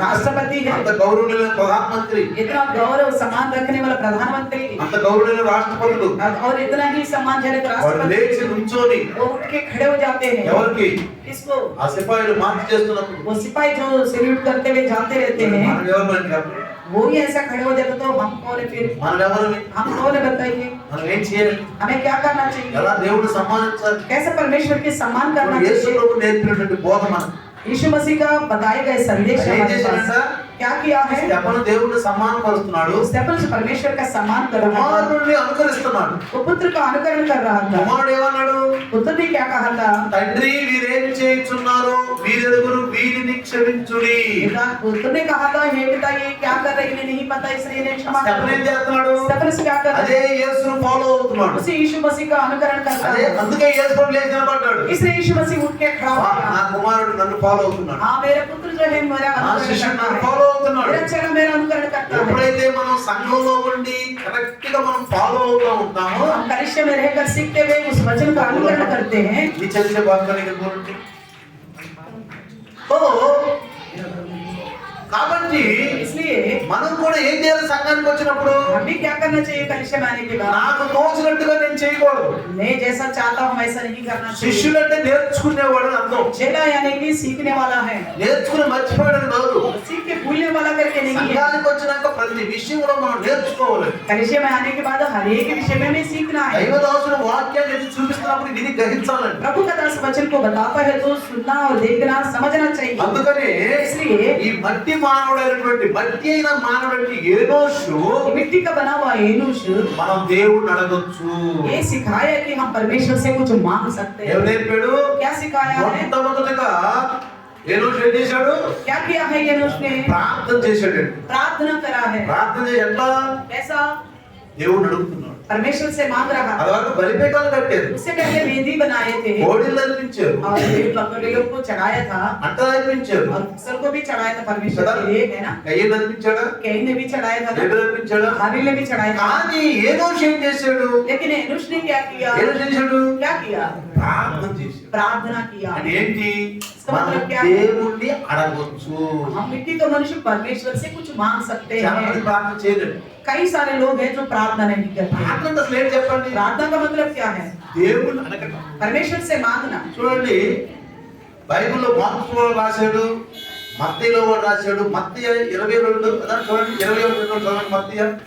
राष्ट्रपति है, అంత గౌరవనీయుల ప్రధానమంత్రి, इतना गौरव सम्मान रखने वाला प्रधानमंत्री అంత గౌరవనీయుల రాష్ట్రపతులు और इतना ही सम्मानजनक వాడు राष्ट्रपति లేచి నుంచొని वो उठ के खड़े हो जाते हैं। ఎవరికి? किसको? ఆ సిపాయిలు మార్చి చేస్తున్నప్పుడు वो सिपाही जो सैल्यूट करते हुए जाते रहते हैं, మనం ఎవరిని చెప్పండి? वो ही ऐसा खड़े हो जाते तो हम कौन है फिर? మనం ఎవరిని? हम कौन है बताइए? మనం ఏం చేయాలి? हमें क्या करना चाहिए? ఎలా దేవుడు సమ్మానించాలి? कैसे परमेश्वर के सम्मान करना యేసు चाहिए? ప్రభు నేర్పినటువంటి బోధ మనకు. यीशु मसीह का बताए गए संदेश ఏం हमारे చేశాడంట? पास क्या किया है? స్టెఫను దేవుడిని సమ్మానపరుస్తున్నాడు, स्टेफन परमेश्वर का सम्मान कर रहा था, కుమారుడిని అనుకరిస్తున్నాడు. वो पुत्र का अनुकरण कर रहा था। కుమారుడు ఏమన్నాడు? पुत्र ने क्या कहा था? తండ్రి వీరేం చేయుచున్నారో వీరెరుగురు వీరిని క్షమించుడి. पुत्र ने कहा था, हे पिता ये क्या कर रहे हैं इन्हें नहीं पता इसलिए इन्हें क्षमा స్టెఫను ఏం करो। చేస్తున్నాడు? स्टेफन क्या कर रहा అదే है? యేసును ఫాలో అవుతున్నాడు. उसी यीशु मसीह का अनुकरण करता అదే है। అందుకే యేసు ప్రభు లేచి నిలబడ్డాడు. इसलिए यीशु मसीह उठ के खड़ा हो నా गया। కుమారుడు నన్ను ఫాలో అవుతున్నాడు, हाँ मेरे पुत्र जो है मेरा నా अनुकरण శిష్యుడు करता నన్ను है, ఫాలో అవుతున్నాడు. मेरा चेला मेरा अनुकरण करता है। ఎప్పుడైతే మనం సంఘంలో ఉండి కరెక్ట్ గా మనం ఫాలో అవుతూ ఉంటామో हम कलिसिया में रहकर सीखते हुए उस वचन का अनुकरण करते हैं। ఈ చదివే భాగానికి చూడండి. కాబట్టి इसलिए మనం కూడా ఏం చేయాలి? సంఘానికి వచ్చినప్పుడు हमें क्या करना चाहिए कलिसिया में आने के बाद? నాకు తోచినట్టుగా నేను చేయకూడదు. मैं जैसा चाहता हूँ वैसा नहीं करना चाहिए। శిష్యులంటే నేర్చుకునేవాడు అని అర్థం. चेला यानी कि सीखने वाला है, నేర్చుకుని మర్చిపోయాడు కాదు. सीख के भूलने वाला करके नहीं है। సంఘానికి వచ్చినాక ప్రతి విషయంలో మనం నేర్చుకోవాలి. कलिसिया में आने के बाद हर एक विषय में हमें सीखना है। దైవదాసుడు వాక్యాన్ని ఎత్తి చూపిస్తున్నప్పుడు విని గ్రహించాలండి. प्रभु का दास वचन को बताता है तो सुनना और देखना समझना चाहिए। అందుకని इसलिए ఈ మట్టి మానవుడైనటువంటి మట్టి అయిన మానవుడికి ఏనోషు मिट्टी का बना हुआ एनोश మనం దేవుడిని అడగొచ్చు. ये सिखाया कि हम परमेश्वर से कुछ मांग सकते ఎవరు हैं। నేర్పాడు? क्या सिखाया है? మొట్టమొదటిగా ఏనోషు ఏం చేశాడు? क्या किया है एनोश ने? ప్రార్థన చేశాడు. प्रार्थना करा है। ప్రార్థన చేసి ఎట్లా? कैसा? దేవుడిని అడుగుతున్నాడు. परमेश्वर से मांग रहा। అదివరకు బలిపీఠాలు కట్టారు, उससे पहले वेदी बनाए थे కోడిళ్ళు అర్పించారు, और भेड़ बकरियों को चढ़ाया था అంట అర్పించారు, और फसल को भी चढ़ाया था परमेश्वर के लिए, है ना? కయ్యను అర్పించాడా? कैन ने भी चढ़ाया था, హేబెలు అర్పించాడా? हाबिल ने भी चढ़ाया था। కానీ ఏనోషు ఏం చేశాడు? लेकिन एनोश ने क्या किया? ఏనోషు ఏం చేశాడు? क्या किया? ప్రార్థన చేశాడు. प्रार्थना किया। అంటే ఏంటి? इसका మనం मतलब क्या है? దేవుణ్ణి అడగొచ్చు. हम मिट्टी का मनुष्य परमेश्वर से कुछ मांग सकते చాలా మంది हैं। ప్రార్థన చేయలేరు. कई सारे लोग हैं जो प्रार्थना नहीं करते। ప్రార్థన అంటే అసలు ఏంటి చెప్పండి? प्रार्थना का मतलब क्या है? దేవుణ్ణి అడగటం. परमेश्वर से मांगना। చూడండి, బైబిల్లో మార్కులో రాశాడు, మత్తయిలో కూడా రాశాడు. మత్తయి 22 కదా, చూడండి 21 చదవండి.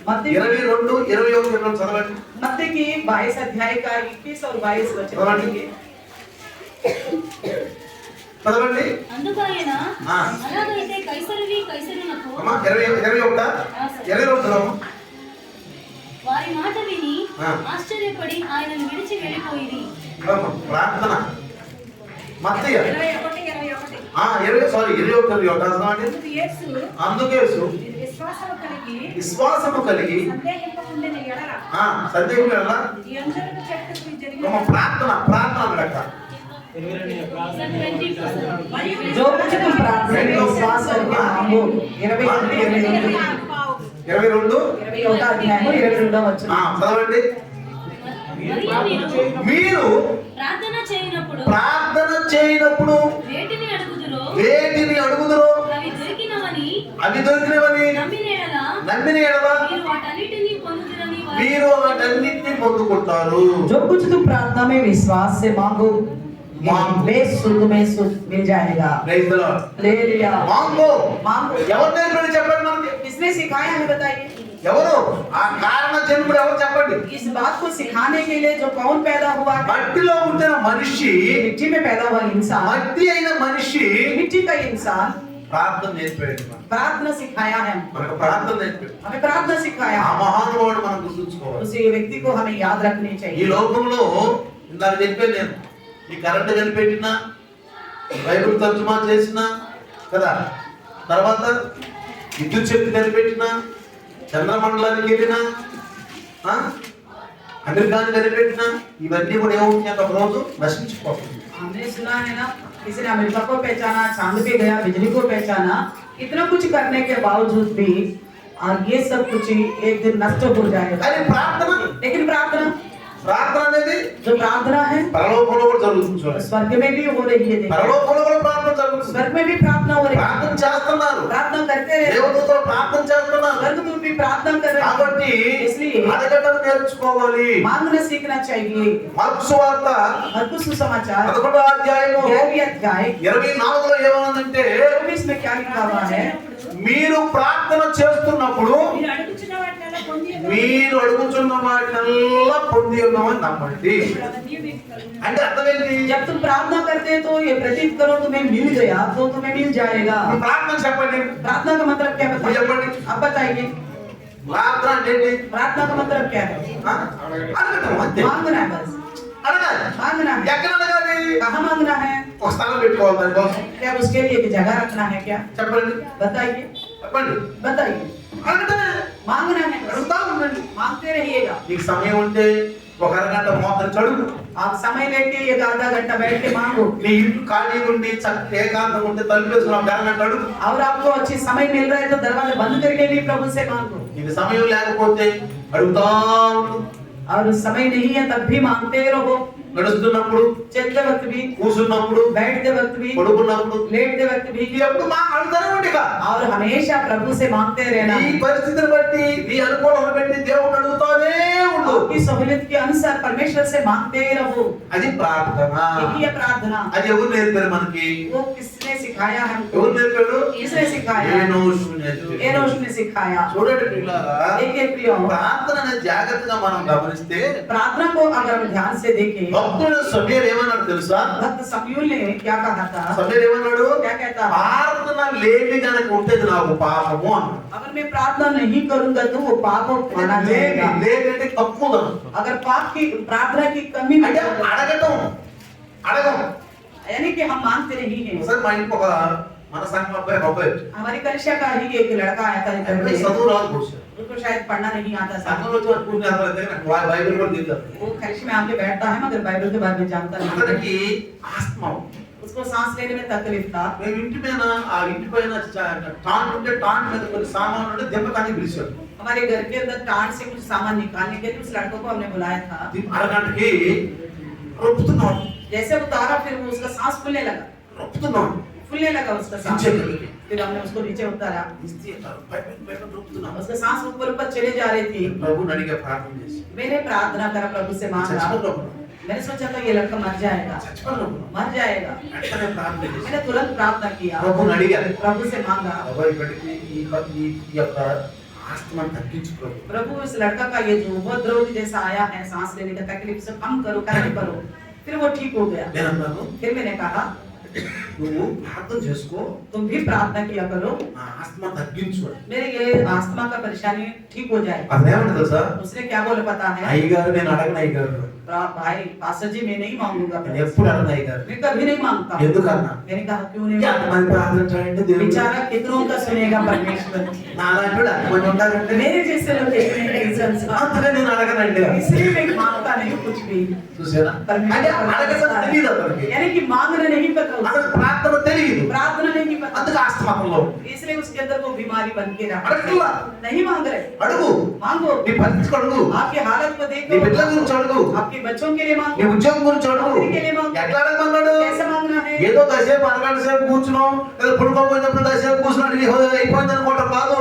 మత్తయి 22 21 చదవండి. मत्ती की 22 अध्याय का 21 और 22 वचन पढ़ेंगे। చదవండి. అందుకు ఆయన ఆ. అలాగైతే కైసరువి కైసరునకు అమ్మా 21 చదవము. ఆశ్చర్యపడి ఆయనను విడిచి వెళ్ళిపోయి ప్రార్థన మత్తయి 21. 21 యేసు అందుకే విశ్వాసము కలిగి సందేహింపకుండిన ఎడల సందేహం ఎలా ఎందరికీ చెట్టుకు జరిగిన ప్రార్థన అక్కడ जो कुछ तुम प्रार्थना में विश्वास करके मांगो 22 అధ్యాయము 22వ వచనం చదవండి. మీరు ప్రార్థన చేయనప్పుడు వేటిని అడుగుదురో అవి దొరికినవని నమ్మిన ఎడల మీరు వాటన్నిటిని పొందుకుంటారు. जो कुछ तुम प्रार्थना में विश्वास से मांगो तुम्हें सुख मिल जाएगा. Praise the Lord. Hallelujah. Mango मांगो. ఎవరు నేర్పని చెప్పండి మనకి. किसने सिखाया हमें बताइए. ఎవరు ఆ కారణ జన్ముడు ఎవరు చెప్పండి. इस बात को सिखाने के लिए जो कौन पैदा हुआ है. మట్టిలో ఉండిన మనిషి, मिट्टी में पैदा हुआ इंसान, మట్టి అయిన మనిషి मिट्टी का इंसान ప్రార్థన నేర్పాడు. प्रार्थना सिखाया है. మనకు ప్రార్థన నేర్పాడు. हमें प्रार्थना सिखाया. ఆ మహానుభావుడు మనం గుర్తుంచుకోవాలి. उस व्यक्ति को हमें याद रखनी ఈ चाहिए. లోకంలో ఇందాక చెప్పాను నేను, ఈ కరెంట్ కనిపెట్టినా, బైబిల్ తర్జుమా చేసినా కదా, తర్వాత విద్యుత్ శక్తి కనిపెట్టినా, చంద్రమండలానికి వెళ్ళినా, అమెరికాని కనిపెట్టినా, ఇవన్నీ కూడా ఏమవుతుంది ఒక రోజు నశించిపోతుంది. हमने सुना है ना, किसी ने अमेरिका को पहचाना, चांद पे गया, बिजली को पहचाना, इतना कुछ करने के बावजूद भी और ये सब कुछ एक दिन नष्ट हो जाएगा. కానీ ప్రార్థన, लेकिन प्रार्थना అనేది जो प्रार्थना है పరలోకంలో కూడా జరుగుతుంది. చూడండి, स्वर्ग में भी हो रही है. పరలోకంలో కూడా ప్రార్థన జరుగుతుంది. स्वर्ग में भी प्रार्थना हो रही है. ప్రార్థన చేస్తున్నారు, प्रार्थना करते रहे. దేవదూతలు ప్రార్థన చేస్తున్నారు. स्वर्गदूत भी प्रार्थना कर रहे हैं. కాబట్టి इसलिए అడగటం నేర్చుకోవాలి. मांगना सीखना चाहिए. మార్కు సువార్త मरकुस सुसमाचार 11వ అధ్యాయము 11वीं अध्याय 24లో ఏమనుందంటే, 24 में क्या लिखा हुआ है. మీరు ప్రార్థన చేస్తున్నప్పుడు మీరు అడుగుచున్న వాటినల్లా పొంది మీరు అడుగుతున్న వాటినల్లా పొంది ఉన్నామని నమ్మండి. అవన్నీ మీకు కలుగును. అంటే అర్థం ఏంటి? जब तुम प्रार्थना करते हो तो ये प्रतीत करो तुम्हें मिल गया तो तुम्हें मिल जाएगा. మీ ప్రార్థన చెప్పండి. प्रार्थना का मतलब क्या बताइए. आप बताइए ప్రార్థన అంటే ఏంటి? प्रार्थना का मतलब क्या है. అడగటం అంతే. मांगना है. बस అడగాలి. मांगना है. ఎక్కడ అడగాలి? कहाँ मांगना है. ఒక స్థలం పెట్టుకోవాలి దానికోసం. क्या उसके लिए एक जगह रखना है क्या. చెప్పండి बताइए చెప్పండి. बताइए. అడగటమే. मांगना है. అడుగుతా ఉండండి. मांगते रहिएगा. నీకు సమయం ఉంటే ఒక అరగంట మోకరి చడుగు. आप समय लेके एक आधा घंटा बैठ के मांगो. నీ ఇంటి ఖాళీ ఉండి చక్కగా ఏకాంతం ఉంటే తలుపేసుకుని ఒక అరగంట అడుగు. और आपको अच्छी समय मिल रहा है तो दरवाजा बंद करके भी प्रभु से मांगो. నీకు సమయం లేకపోతే అడుగుతా ఉండు. और समय नहीं है तब भी मांगते रहो. నడుస్తున్నప్పుడు, चलते वक्त भी, కూర్చున్నప్పుడు, बैठते वक्त भी, పడుకున్నప్పుడు, लेटते वक्त भी, ఎప్పుడు మా అడుగుతానే ఉండిగా. और हमेशा प्रभु से मांगते रहना. నీ పరిస్థితిని బట్టి, నీ అనుకూలం బట్టి దేవుడు అడుగుతానే ఉండు. आपकी सहूलियत के अनुसार परमेश्वर से मांगते रहो. అది ప్రార్థన. यही है प्रार्थना. అది ఎవరు నేర్పారు మనకి? वो किसने सिखाया हमको. ఎవరు నేర్పారు? किसने सिखाया. ఏనోషు నేర్పాడు. एनोश ने सिखाया. చూడండి పిల్లారా, देखिए प्रियो, ప్రార్థన అనేది జాగ్రత్తగా మనం గమనిస్తే, प्रार्थना को अगर हम ध्यान से देखें, భక్తుడు సమీర్ ఏమన్నాడు తెలుసా? भक्त समूएल ने क्या कहा था. సమీర్ ఏమన్నాడు? क्या कहता है. ప్రార్థన లేని కనుక ఉంటేది నాకు పాపము అన్నాడు. अगर मैं प्रार्थना नहीं करूंगा तो वो पाप माना जाएगा. లేదంటే తప్పుదనం. अगर पाप की प्रार्थना की कमी అంటే అడగటం అడగం. यानी कि हम मांगते नहीं हैं. ఒకసారి మా ఇంటికి ఒక మన సంఘం అబ్బాయి हमारी कलिसिया का ही एक लड़का आया था इधर में. చదువు రాదు కూర్చో. उसको शायद पढ़ना नहीं आता था. సంఘంలో కూర్చుని అసలు నాకు బైబిల్ కూడా తెలియదు. वो कलिसिया में आके बैठता है मगर बाइबल के बारे में जानता नहीं. అతనికి ఆస్తమా. उसको सांस लेने में तकलीफ था. మేము ఇంటి పైన ఆ ఇంటి పైన టాంట్ ఉంటే టాంట్ మీద కొన్ని సామాన్లు ఉంటే దెబ్బ కానీ పిలిచాడు. हमारे घर के अंदर टाट से कुछ सामान निकालने के लिए उस लड़कों को हमने बुलाया था. అరగంటకి రొప్పుతున్నాడు. जैसे उतारा फिर वो उसका सांस फूलने लगा. రొప్పుతున్నాడు. फूलने लगा उसका सांस. फिर हमने उसको नीचे उतारा. उसका सांस ऊपर ऊपर चले जा रही थी. ప్రభుని అడిగే ప్రార్థన చేసి मैंने प्रार्थना करा प्रभु से मांगा. मैंने सोचा था ये लड़का मर जाएगा. मर जाएगा. వెంటనే ప్రార్థన చేసి मैंने तुरंत प्रार्थना किया. ప్రభుని అడిగాను. प्रभु से मांगा. ఎవరి ఇప్పటికి ఈ యొక్క ఆస్తమాన్ని తగ్గించుకో. प्रभु इस लड़का का ये जो उपद्रव जैसा आया है सांस लेने का तकलीफ से कम करो करो. फिर वो ठीक हो गया. నేను అన్నాను, फिर मैंने कहा నువ్వు ప్రార్థన చేసుకో, तुम भी प्रार्थना किया करो, నా ఆస్మా తగ్గించు. मेरे ये आस्थमा का परेशानी ठीक हो जाए। అసలు ఏమంటే తెలుసా, उसने क्या बोला पता है? అయ్యగారు నేను అడగను అయ్యగారు, भाई पास्टर जी मैं नहीं मांगूंगा, నేను ఎప్పుడు అడగను అయ్యగారు. मैं कभी नहीं मांगता। ఎందుకన్నా? मैंने कहा क्यों नहीं ఎంతమంది मांगता? ప్రార్థించాలంటే దేవుడు बेचारा कितनों का सुनेगा परमेश्वर। నాలాంటి వాడు ఎంతమంది ఉంటారంటే मेरे जैसे लोग कितने हैं इस संसार। అంతగా నేను అడగనండి. इसलिए मैं मांगता नहीं कुछ भी। చూసారా, అంటే అడగడం తెలియదు అతనికి, यानी कि मांगना नहीं पता उसको। అసలు ప్రార్థన తెలియదు, प्रार्थना नहीं पता, అందుకు ఆస్తమాకంలో इसलिए उसके अंदर वो बीमारी बन के रहा। అడగట్లా, नहीं मांग रहे, అడుగు. मांगो। నీ పరిస్థితి అడుగు, आपकी हालत को నీ देखो, బిడ్డల గురించి అడుగు, आपके बच्चों के लिए నీ मांगो। ఉద్యోగం గురించి అడుగు. ఎట్లా అడగమన్నాడు? कैसे मांगना है? ఏదో కాసేపు అరగంట సేపు కూర్చున్నాం, లేదా పడుకోపోయినప్పుడు కాసేపు కూర్చున్నాడు ఇది అయిపోయింది అనుకోవటం కాదు.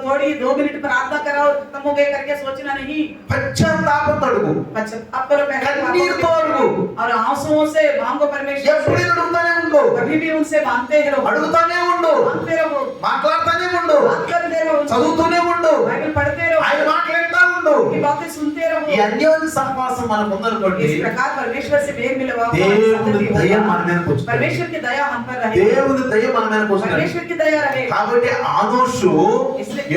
थोड़ी 2 मिनट प्रार्थना कराओ खत्म हो गए करके सोचना नहीं। పశ్చాత్తాపంతో అడుగు, पश्चाताप करो पहले, కన్నీరుతో అడుగు, और आंसुओं से मांगो परमेश्वर ఎప్పుడు से। అడుగుతానే ఉండు, कभी भी उनसे मांगते रहो, అడుగుతానే ఉండు, मांगते रहो, మాట్లాడుతానే ఉండు, बात करते रहो, చదువుతూనే ఉండు, बाइबल पढ़ते रहो, ఆయన మాట్లాడుతూ ఉండు. की बातें सुनते ఈ रहो। అన్యోన్య సహవాసం మనకు ఉందనుకోండి, इस प्रकार परमेश्वर से मेल मिलवा దేవుని దయ మన మీదకి వస్తుంది. परमेश्वर की दया हम पर रहे, దేవుని దయ మన మీదకి వస్తుంది. परमेश्वर की दया रहे। కాబట్టి ఆనోషు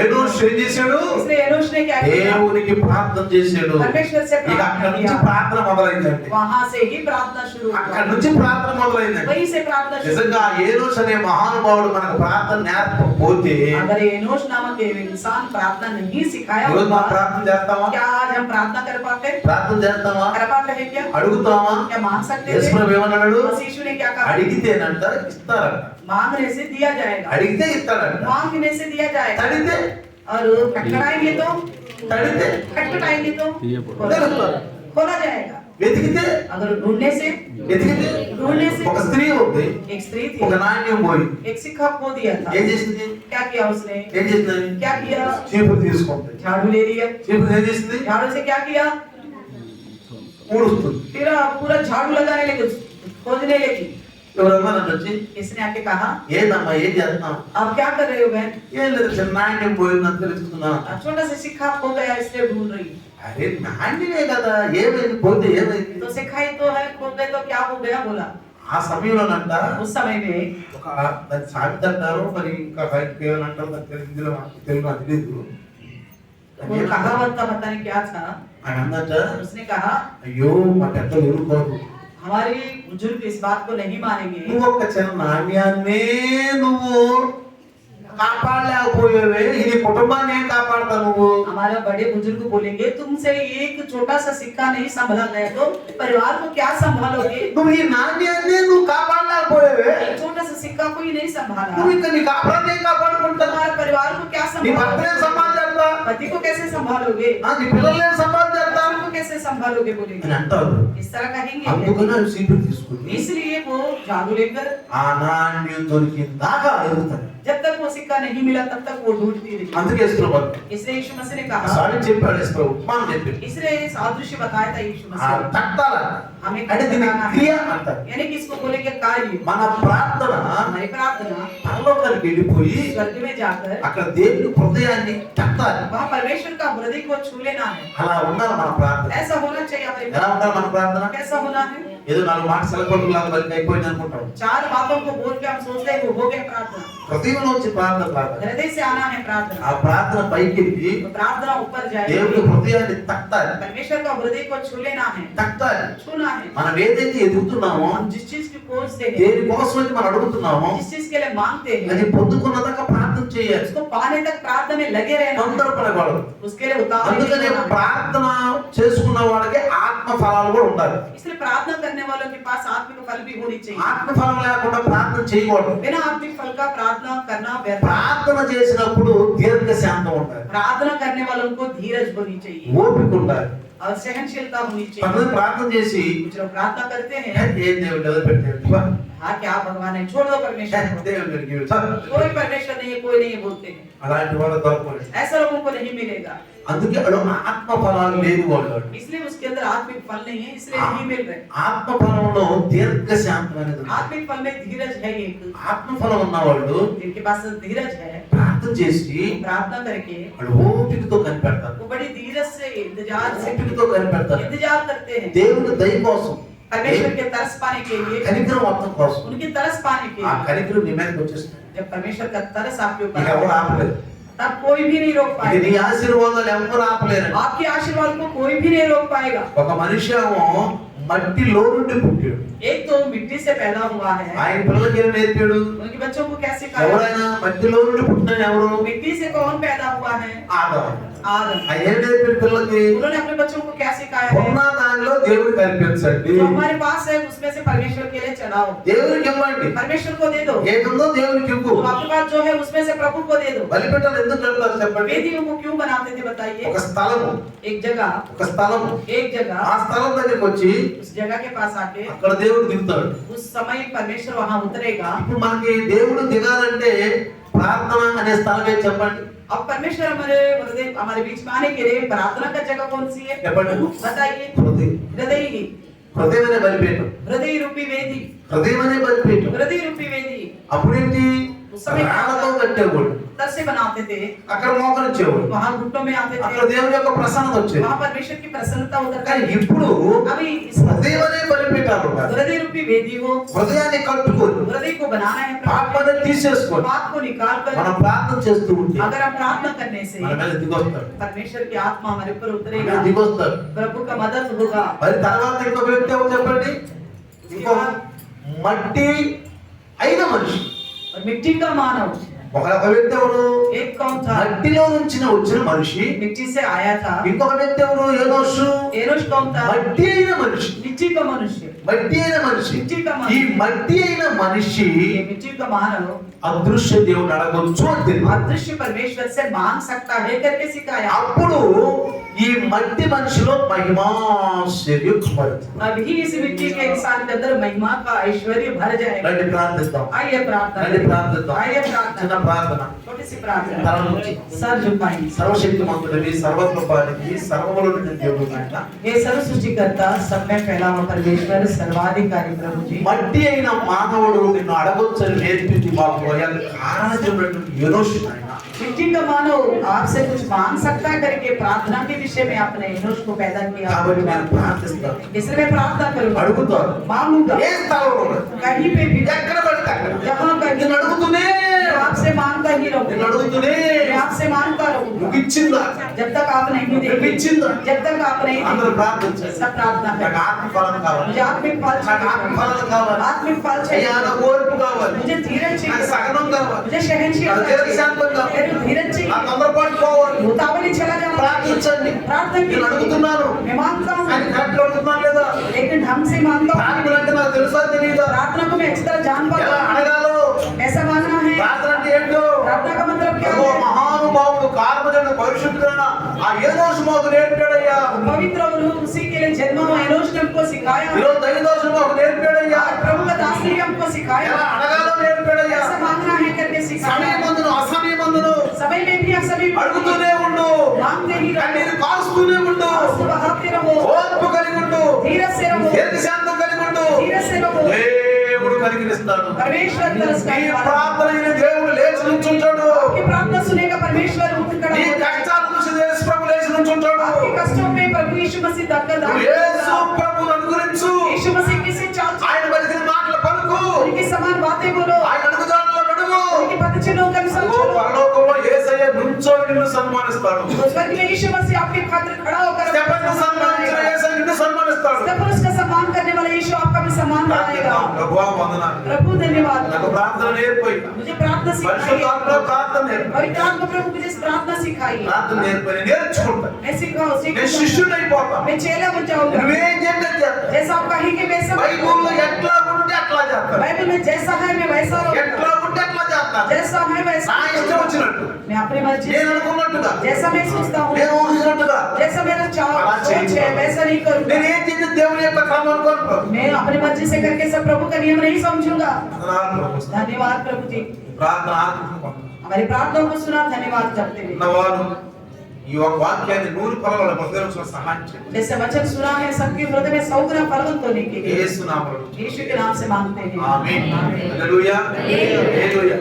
ఏనోషు ఏం చేశాడు? इसलिए एनोश ने क्या किया? దేవునికి ప్రార్థన చేశాడు. परमेश्वर से ఇక అక్కడ प्रार्थना నుంచి किया, ప్రార్థన మొదలైందండి. वहां से ही प्रार्थना शुरू అక్కడ हुआ, నుంచి ప్రార్థన మొదలైందండి. वहीं से प्रार्थना शुरू నిజంగా ఏనోషు అనే మహానుభావుడు మనకు ప్రార్థన నేర్పకపోతే हुआ। अगर एनोश नामक एक इंसान प्रार्थना नहीं सिखाया ఈరోజు మనం होता, ప్రార్థన చేస్తామా? क्या आज हम प्रार्थना कर पाते? ప్రార్థన చేస్తామా? कर पाते हैं क्या? అడుగుతామా? क्या मांग सकते యేసు थे? ప్రభు ఏమన్నాడు? बस यीशु ने क्या कहा? అడిగితేనంట ఇస్తారంట, मांगने से दिया जाएगा, అడిగితే ఇస్తాడంట, मांगने से दिया जाएगा। తడితే और खटखटाएंगे तो తడితే खटखटाएंगे तो खोला जाएगा। వెతికితే अगर ढूंढने से ఒక స్త్రీ ఉంది, एक स्त्री थी, ఒక నాణ్యం పోయి एक सिक्का खो दिया था। ఏం చేసింది? क्या किया उसने? ఏం చేసింది? क्या किया? చీపురు తీసుకుంది. झाड़ू ले लिया, చీపురు ఏం చేసింది? झाड़ू से क्या किया? ఊడుస్తుంది. फिर पूरा झाड़ू लगाने लगी, खोजने लगी। ఎవరన్నా నన్ను వచ్చి इसने आके कहा, ఏదమ్మా ఏం చేస్తున్నావు? आप क्या कर रहे हो बहन? ఏం లేదు, చిన్న నాణ్యం పోయిందని తెలుసుకున్నా. छोटा सा सिक्का खो गया इसलिए ढूंढ रही। అరే నాణ్యమే కదా, ఏమైంది? పోతే ఏమైంది? तो सिक्का ही तो है, खो गए तो क्या हो गया बोला। ఆ సమయంలోనంట उस समय में ఒక దాన్ని సామెత అంటారు, మరి ఇంకా బయటకు ఏమంటారు నాకు తెలుగులో తెలుగు నాకు తెలియదు. वो कहावत था, पता नहीं क्या था। ఆయన అందట, उसने कहा, అయ్యో మా పెద్దలు ఎరుకోరు, हमारी बुजुर्ग इस बात को नहीं मानेंगे। నువ్వు ఒక చిన్న నాణ్యాన్నే నువ్వు కాపాడలేకపోయావే, ఇది కుటుంబాన్ని ఏం కాపాడతావు నువ్వు? हमारा बड़े बुजुर्ग बोलेंगे, तुमसे एक छोटा सा सिक्का नहीं संभाला गया तो परिवार को क्या संभालोगे? నువ్వు ఈ నాణ్యాన్నే నువ్వు కాపాడలేకపోయావే, एक छोटा सा सिक्का कोई नहीं संभाला, నువ్వు ఇంకా నీ కాపాడాన్ని ఏం కాపాడుకుంటావు? तुम्हारे परिवार को क्या నీ భర్తనే संभालोगे? సంపాదించేస్తా, पति को कैसे संभालोगे? నీ పిల్లల్ని సంపాదించేస్తా बच्चों को कैसे संभालोगे बोलेंगे, అని అంటారు. इस तरह कहेंगे। అందుకని అవి సీపురు తీసుకుని इसलिए वो झाड़ू लेकर ఆ నాణ్యం దొరికిందాకా ఎదుగుతారు. जब तक वो सिक्का नहीं मिला तब तक वो ढूंढती रही। అందుకే యేసుప్రభు इसलिए यीशु मसीह ने कहा, సారీ చెప్పాడు, యేసుప్రభు ఉపమానం చెప్పాడు. इसलिए सादृश्य बताया था यीशु ఆ मसीह ने। తట్టాలంట, हमें అంటే దీన్ని క్రియ అంటారు. यानी कि इसको बोलेंगे कार्य। మన ప్రార్థన हमारी प्रार्थना పరలోకానికి వెళ్ళిపోయి स्वर्ग में जाकर అక్కడ దేవుని హృదయాన్ని తట్టాలి. वहाँ परमेश्वर का हृदय को छू लेना है। అలా ఉండాలి మన ప్రార్థన. ऐसा होना चाहिए हमारी ఎలా ఉండాలి మన ప్రార్థన? कैसा होना है? ఏదో నాలుగు మాట సెలకొట్టులాగా బలికి అయిపోయింది అనుకుంటాం. 4 बातों को बोल के हम सोचते हैं वो हो गया प्रार्थना। హృదయంలో వచ్చి ప్రార్థన కాదు. हृदय से आना है प्रार्थना। ఆ ప్రార్థన పైకి ఎక్కి तो प्रार्थना ऊपर దేవుని जाएगी, హృదయాన్ని తట్టాలి. परमेश्वर का हृदय को छू लेना है, తట్టాలి. छूना है। మనం ఏదైతే ఎదుగుతున్నామో, हम जिस चीज की खोजते हैं, దేని కోసం అయితే మనం అడుగుతున్నామో जिस चीज के लिए मांगते అది हैं, పొందుకున్నదాకా ప్రార్థన చేయాలి. उसको पाने तक प्रार्थना में लगे रहना है। తొందరపడకూడదు. उसके लिए उतावली नहीं అందుకనే करना है। ప్రార్థన చేసుకున్న వాళ్ళకి ఆత్మ ఫలాలు కూడా ఉండాలి. इसलिए प्रार्थना करने वालों के पास आत्मिक फल भी होनी चाहिए। ఆత్మ ఫలం లేకుండా ప్రార్థన చేయకూడదు. बिना आत्मिक फल का प्रार्थना करना व्यर्थ है। ప్రార్థన చేసినప్పుడు దీర్ఘ శాంతం ఉండాలి, प्रार्थना करने वालों को धीरज होनी चाहिए ఓపిక ఉండాలి. और सहनशीलता होनी चाहिए। కొంతమంది ప్రార్థన చేసి कुछ लोग प्रार्थना करते हैं, ఏం దేవుడు వదిలిపెట్టాడు, हाँ क्या भगवान है, छोड़ दो परमेश्वर को। దేవుడు దగ్గరికి వెళ్ళు. कोई परमेश्वर नहीं है, कोई नहीं है बोलते हैं। అలాంటి వాళ్ళు దొరకలేదు. ऐसे लोगों को नहीं मिलेगा। అందుకే వాడు ఆత్మ ఫలాలు లేని వాళ్ళు. इसलिए उसके अंदर आत्मिक फल नहीं है, इसलिए नहीं मिल रहे। ఆత్మ ఫలంలో దీర్ఘ శాంతం అనేది ఉంది. आत्मिक फल में धीरज है एक, ఆత్మ ఫలం ఉన్నవాళ్ళు जिनके पास धीरज है, ప్రార్థన చేసి प्रार्थना करके వాళ్ళు ఓపికతో కనిపెడతారు, वो बड़ी धीरज से इंतजार ఓపికతో కనిపెడతారు. इंतजार करते हैं। దేవుని దయ కోసం परमेश्वर के तरस पाने के लिए, కనికరం మొత్తం కోసం उनकी तरस पाने के ఆ लिए, కనికరం నీ మీదకి వచ్చేస్తుంది. जब परमेश्वर का तरस आपके ఇక ऊपर ఎవరు आएगा, ఆపలేదు. तब कोई भी नहीं रोक ఇది पाएगा। నీ ఆశీర్వాదాలు ఎవరు ఆపలేరు. आपके आशीर्वाद को कोई भी नहीं रोक पाएगा। ఒక మనిషి ఏమో మట్టిలో నుండి పుట్టాడు. एक तो मिट्टी से पैदा हुआ है, ఆయన పిల్లలకి ఏం నేర్పాడు? उनके बच्चों को क्या सिखाया? ఎవరైనా మట్టిలో నుండి పుట్టిన ఎవరు? मिट्टी से कौन पैदा हुआ है? ఆదాము. आदम। ఆయన ఏం నేర్పాడు పిల్లలకి? उन्होंने अपने बच्चों को क्या सिखाया ఉన్న है? దానిలో దేవుడు కల్పించండి. जो हमारे पास है उसमें से परमेश्वर के लिए चलाओ, దేవునికి ఇవ్వండి. परमेश्वर को दे दो। ఏదుందో దేవునికి ఇవ్వు. तो आपके पास जो है उसमें से प्रभु को दे दो। బలిపీఠాలు ఎందుకు కడతారు చెప్పండి? वेदियों को क्यों बनाते थे बताइए? ఒక స్థలము, एक जगह, ఒక స్థలము. एक जगह, ఆ స్థలం దగ్గరికి వచ్చి उस जगह के पास आके అక్కడ దేవుడు దిగుతాడు. उस समय परमेश्वर वहां उतरेगा। ఇప్పుడు మనకి దేవుడు దిగాలంటే ప్రార్థన అనే స్థలమే చెప్పండి. अब परमेश्वर हमारे बीच में आने के लिए प्रार्थना का जगह कौन सी है చెప్పండి. बताइए? హృదయం. हृदय ही, హృదయం అనే బలిపీఠం. हृदय रूपी वेदी, హృదయం అనే బలిపీఠం. हृदय रूपी वेदी అప్పుడేంటి? రాళ్ళతో కట్టేవాడు. तर से बनाते थे, అక్కడ మోకరించేవాడు. वहां घुटनों में आते అక్కడ थे, దేవుని యొక్క ప్రసన్నత వచ్చేది. वहां परमेश्वर की प्रसन्नता उतर కానీ गई। ఇప్పుడు अभी इस హృదయం అనే బలిపీఠాలు ఉన్నాయి. हृदय रूपी वेदी हो, హృదయాన్ని కట్టుకొని हृदय को बनाना है, పాపని తీసేసుకొని पाप को निकाल మనం कर ప్రార్థన చేస్తూ ఉంటే अगर हम प्रार्थना करने से మన మీద దిగొస్తాడు. परमेश्वर की आत्मा हमारे ऊपर మన మీద उतरेगा, దిగొస్తాడు. प्रभु का मदद होगा। మరి తర్వాత ఇంకొక వ్యక్తి ఎవరు చెప్పండి? ఇంకో మట్టి అయిన మనిషి. और मिट्टी का मानव ఒక వ్యక్తి ఎవరు? एक कौन था? మట్టిలో నుంచి వచ్చిన మనిషి. मिट्टी से आया था। ఇంకొక వ్యక్తి ఎవరు? ఏనోషు. एनोश कौन था? మట్టి అయిన మనిషి. मिट्टी का मनुष्य, మట్టి అయిన మనిషి. मिट्टी का ఈ मानव, మట్టి అయిన మనిషి ये मिट्टी का मानव అదృశ్య దేవుడు అడగొచ్చు అని తెలియదు. अदृश्य परमेश्वर से मांग सकता है करके सिखाया। అప్పుడు ఈ మట్టి మనిషిలో మహిమాశ్చర్యం కనబడుతుంది. अब ही इस मिट्टी के इंसान के अंदर महिमा का ऐश्वर्य भर जाएगा। రండి ప్రార్థిద్దాం. आइए प्रार्थना రండి करें। ప్రార్థిద్దాం. आइए చిన్న प्रार्थना, ప్రార్థన. छोटी सी प्रार्थना, తల నుంచి सर झुकाएंगे। సర్వశక్తిమంతుడివి, సర్వకృపానికి, సర్వములో నుండి దేవుడు నాయన. हे सर्व सृष्टिकर्ता, सब में फैला हुआ परमेश्वर, सर्वाधिकारी प्रभु जी, మట్టి అయిన మానవుడు నిన్ను అడగొచ్చని నేర్పించి మాకు కారణమైనటువంటి యోనోషు నాయన. मिट्टी का मानव आपसे कुछ मांग सकता है करके प्रार्थना के विषय में आपने एनोश को पैदा किया। కాబట్టి నేను ప్రార్థిస్తాను. इसलिए मैं प्रार्थना करूंगा, అడుగుతాను. मांगूंगा, ఏ స్థలంలో ఉన్నా, कहीं पे भी, ఎక్కడ పడితే అక్కడ जहाँ कहीं నిన్ను అడుగుతూనే, मैं आपसे मांगता ही నిన్ను रहूंगा, అడుగుతూనే मैं आपसे मांगता रहूंगा నువ్వు ఇచ్చిందా? जब तक आप नहीं देंगे, जब तक आप नहीं అందరూ देंगे। ప్రార్థించండి. सब प्रार्थना నాకు करें। ఆత్మఫలం కావాలి. मुझे आत्मिक फल నాకు चाहिए, ఆత్మఫలం కావాలి. आत्मिक फल అయ్యా चाहिए, నాకు ఓర్పు కావాలి. मुझे धीरज నాకు चाहिए, సహనం కావాలి. मुझे सहनशीलता నాకు దీర్ఘశాంతం चाहिए, కావాలి. मुझे धीरज నాకు चाहिए, తొందరపాటు పోవాలి. उतावली चला जाना चाहिए। ప్రార్థించండి. प्रार्थना నేను कीजिए। అడుగుతున్నాను. मैं मांगता కానీ हूँ, కరెక్ట్ అడుగుతున్నాను లేదా? लेकिन ढंग से मांगता ప్రార్థన हूँ। అంటే నాకు తెలుసా తెలియదా? प्रार्थना को मैं अच्छी तरह जान ఎలా पाता हूँ। అడగాలో? ऐसा मांगना है। ప్రార్థన అంటే ఏంటో? प्रार्थना का मतलब क्या ఓ है? మహానుభావుడు కార్మజనుడు పరిశుద్ధుడైన ఆ యేనోషు మాకు నేర్పాడయ్యా. पवित्र और उसी के लिए जन्मा हुआ एनोश ने हमको सिखाया। ఈరోజు దైవదోషుడు మాకు నేర్పాడయ్యా. आज प्रभु का दास ने हमको सिखाया। ఎలా అడగాలో నేర్పాడయ్యా. ऐसा मांगना है करके सिखाया। సమయమందును అసమయమందును समय में भी असमय में అడుగుతూనే ఉండు. मांगते ही रहो, కన్నీరు కారుస్తూనే ఉండు. आंसू बहाते रहो, ఓర్పు కలిగి ఉండు. धीरज से रहो, దీర్ఘశాంతం కలిగి ఉండు. धीरज से रहो। దేవుడు కనికరిస్తాడు. परमेश्वर तरस నీ करने वाला, ప్రార్థన అయిన దేవుడు లేచి నుంచుంటాడు. आपकी प्रार्थना सुनेगा परमेश्वर, उठ खड़ा నీ हो जाएगा। కష్టాలు చూసి యేసు ప్రభు లేచి నుంచుంటాడు. आपके कष्टों में प्रभु यीशु मसीह दखल నువ్వు యేసు ప్రభువును అనుగ్రహించు. यीशु मसीह की से चाल ఆయన పలికిన మాటలు పలుకు. उनकी समान बातें बोलो, ఆయన అడుగుజాడల్లో నడువు. उनकी पदचिन्हों का अनुसरण ఓ करो। పరలోకంలో యేసయ్య నుంచొని నిన్ను సన్మానిస్తాడు. तो स्वर्ग में यीशु मसीह आपके खातिर खड़ा होकर స్టెఫెన్ను సన్మానించిన యేసయ్య నిన్ను సన్మానిస్తాడు. स्टेफनुस का सम्मान करने वाला यीशु आपका भी सम्मान कराएगा। ప్రభువా వందనాలు. प्रभु धन्यवाद, నాకు ప్రార్థన నేర్పి. मुझे प्रार्थना सिखाई, పరిశుద్ధాత్మ ప్రార్థన నేర్పి. और इकराम को प्रभु मुझे प्रार्थना सिखाई। ప్రార్థన నేర్పి నేర్చుకుంటా. मैं सिखाऊं, నేను सीखूंगा, శిష్యుడైపోతా. मैं चेला बन जाऊंगा। నువ్వేం చెప్తే చేస్తా. जैसा आप कहेंगे वैसा मैं బైబిల్లో ఎట్లా ఉంటే అట్లా చేస్తా. बाइबल में जैसा है मैं वैसा रहूंगा, ఎట్లా ఉంటే అట్లా చేస్తా. जैसा है वैसा నా ఇష్టం వచ్చినట్టు, मैं अपनी मर्जी నేను से, అనుకున్నట్టుగా, जैसा मैं सोचता हूँ, నేను ఊహించినట్టుగా जैसा मेरा चाव అలా सोच है చేయను. वैसा नहीं करूंगा। నేను ఏం చేసి దేవుని యొక్క క్రమం అనుకోను. मैं अपनी मर्जी से करके सब प्रभु का नियम नहीं समझूंगा। धन्यवाद प्रभु जी, ప్రార్థన ఆత్మకు हमारी प्रार्थना को सुना, धन्यवाद करते हुए ఉన్నవారు ఈ ఒక వాక్యాన్ని 100 ఫలాల హృదయంలో సహాయం చేయండి. जैसे वचन सुना है सबके हृदय में 100 गुना फल होने के लिए యేసు నామములో यीशु के नाम से मांगते हैं, ఆమేన్. హల్లెలూయా. హల్లెలూయా.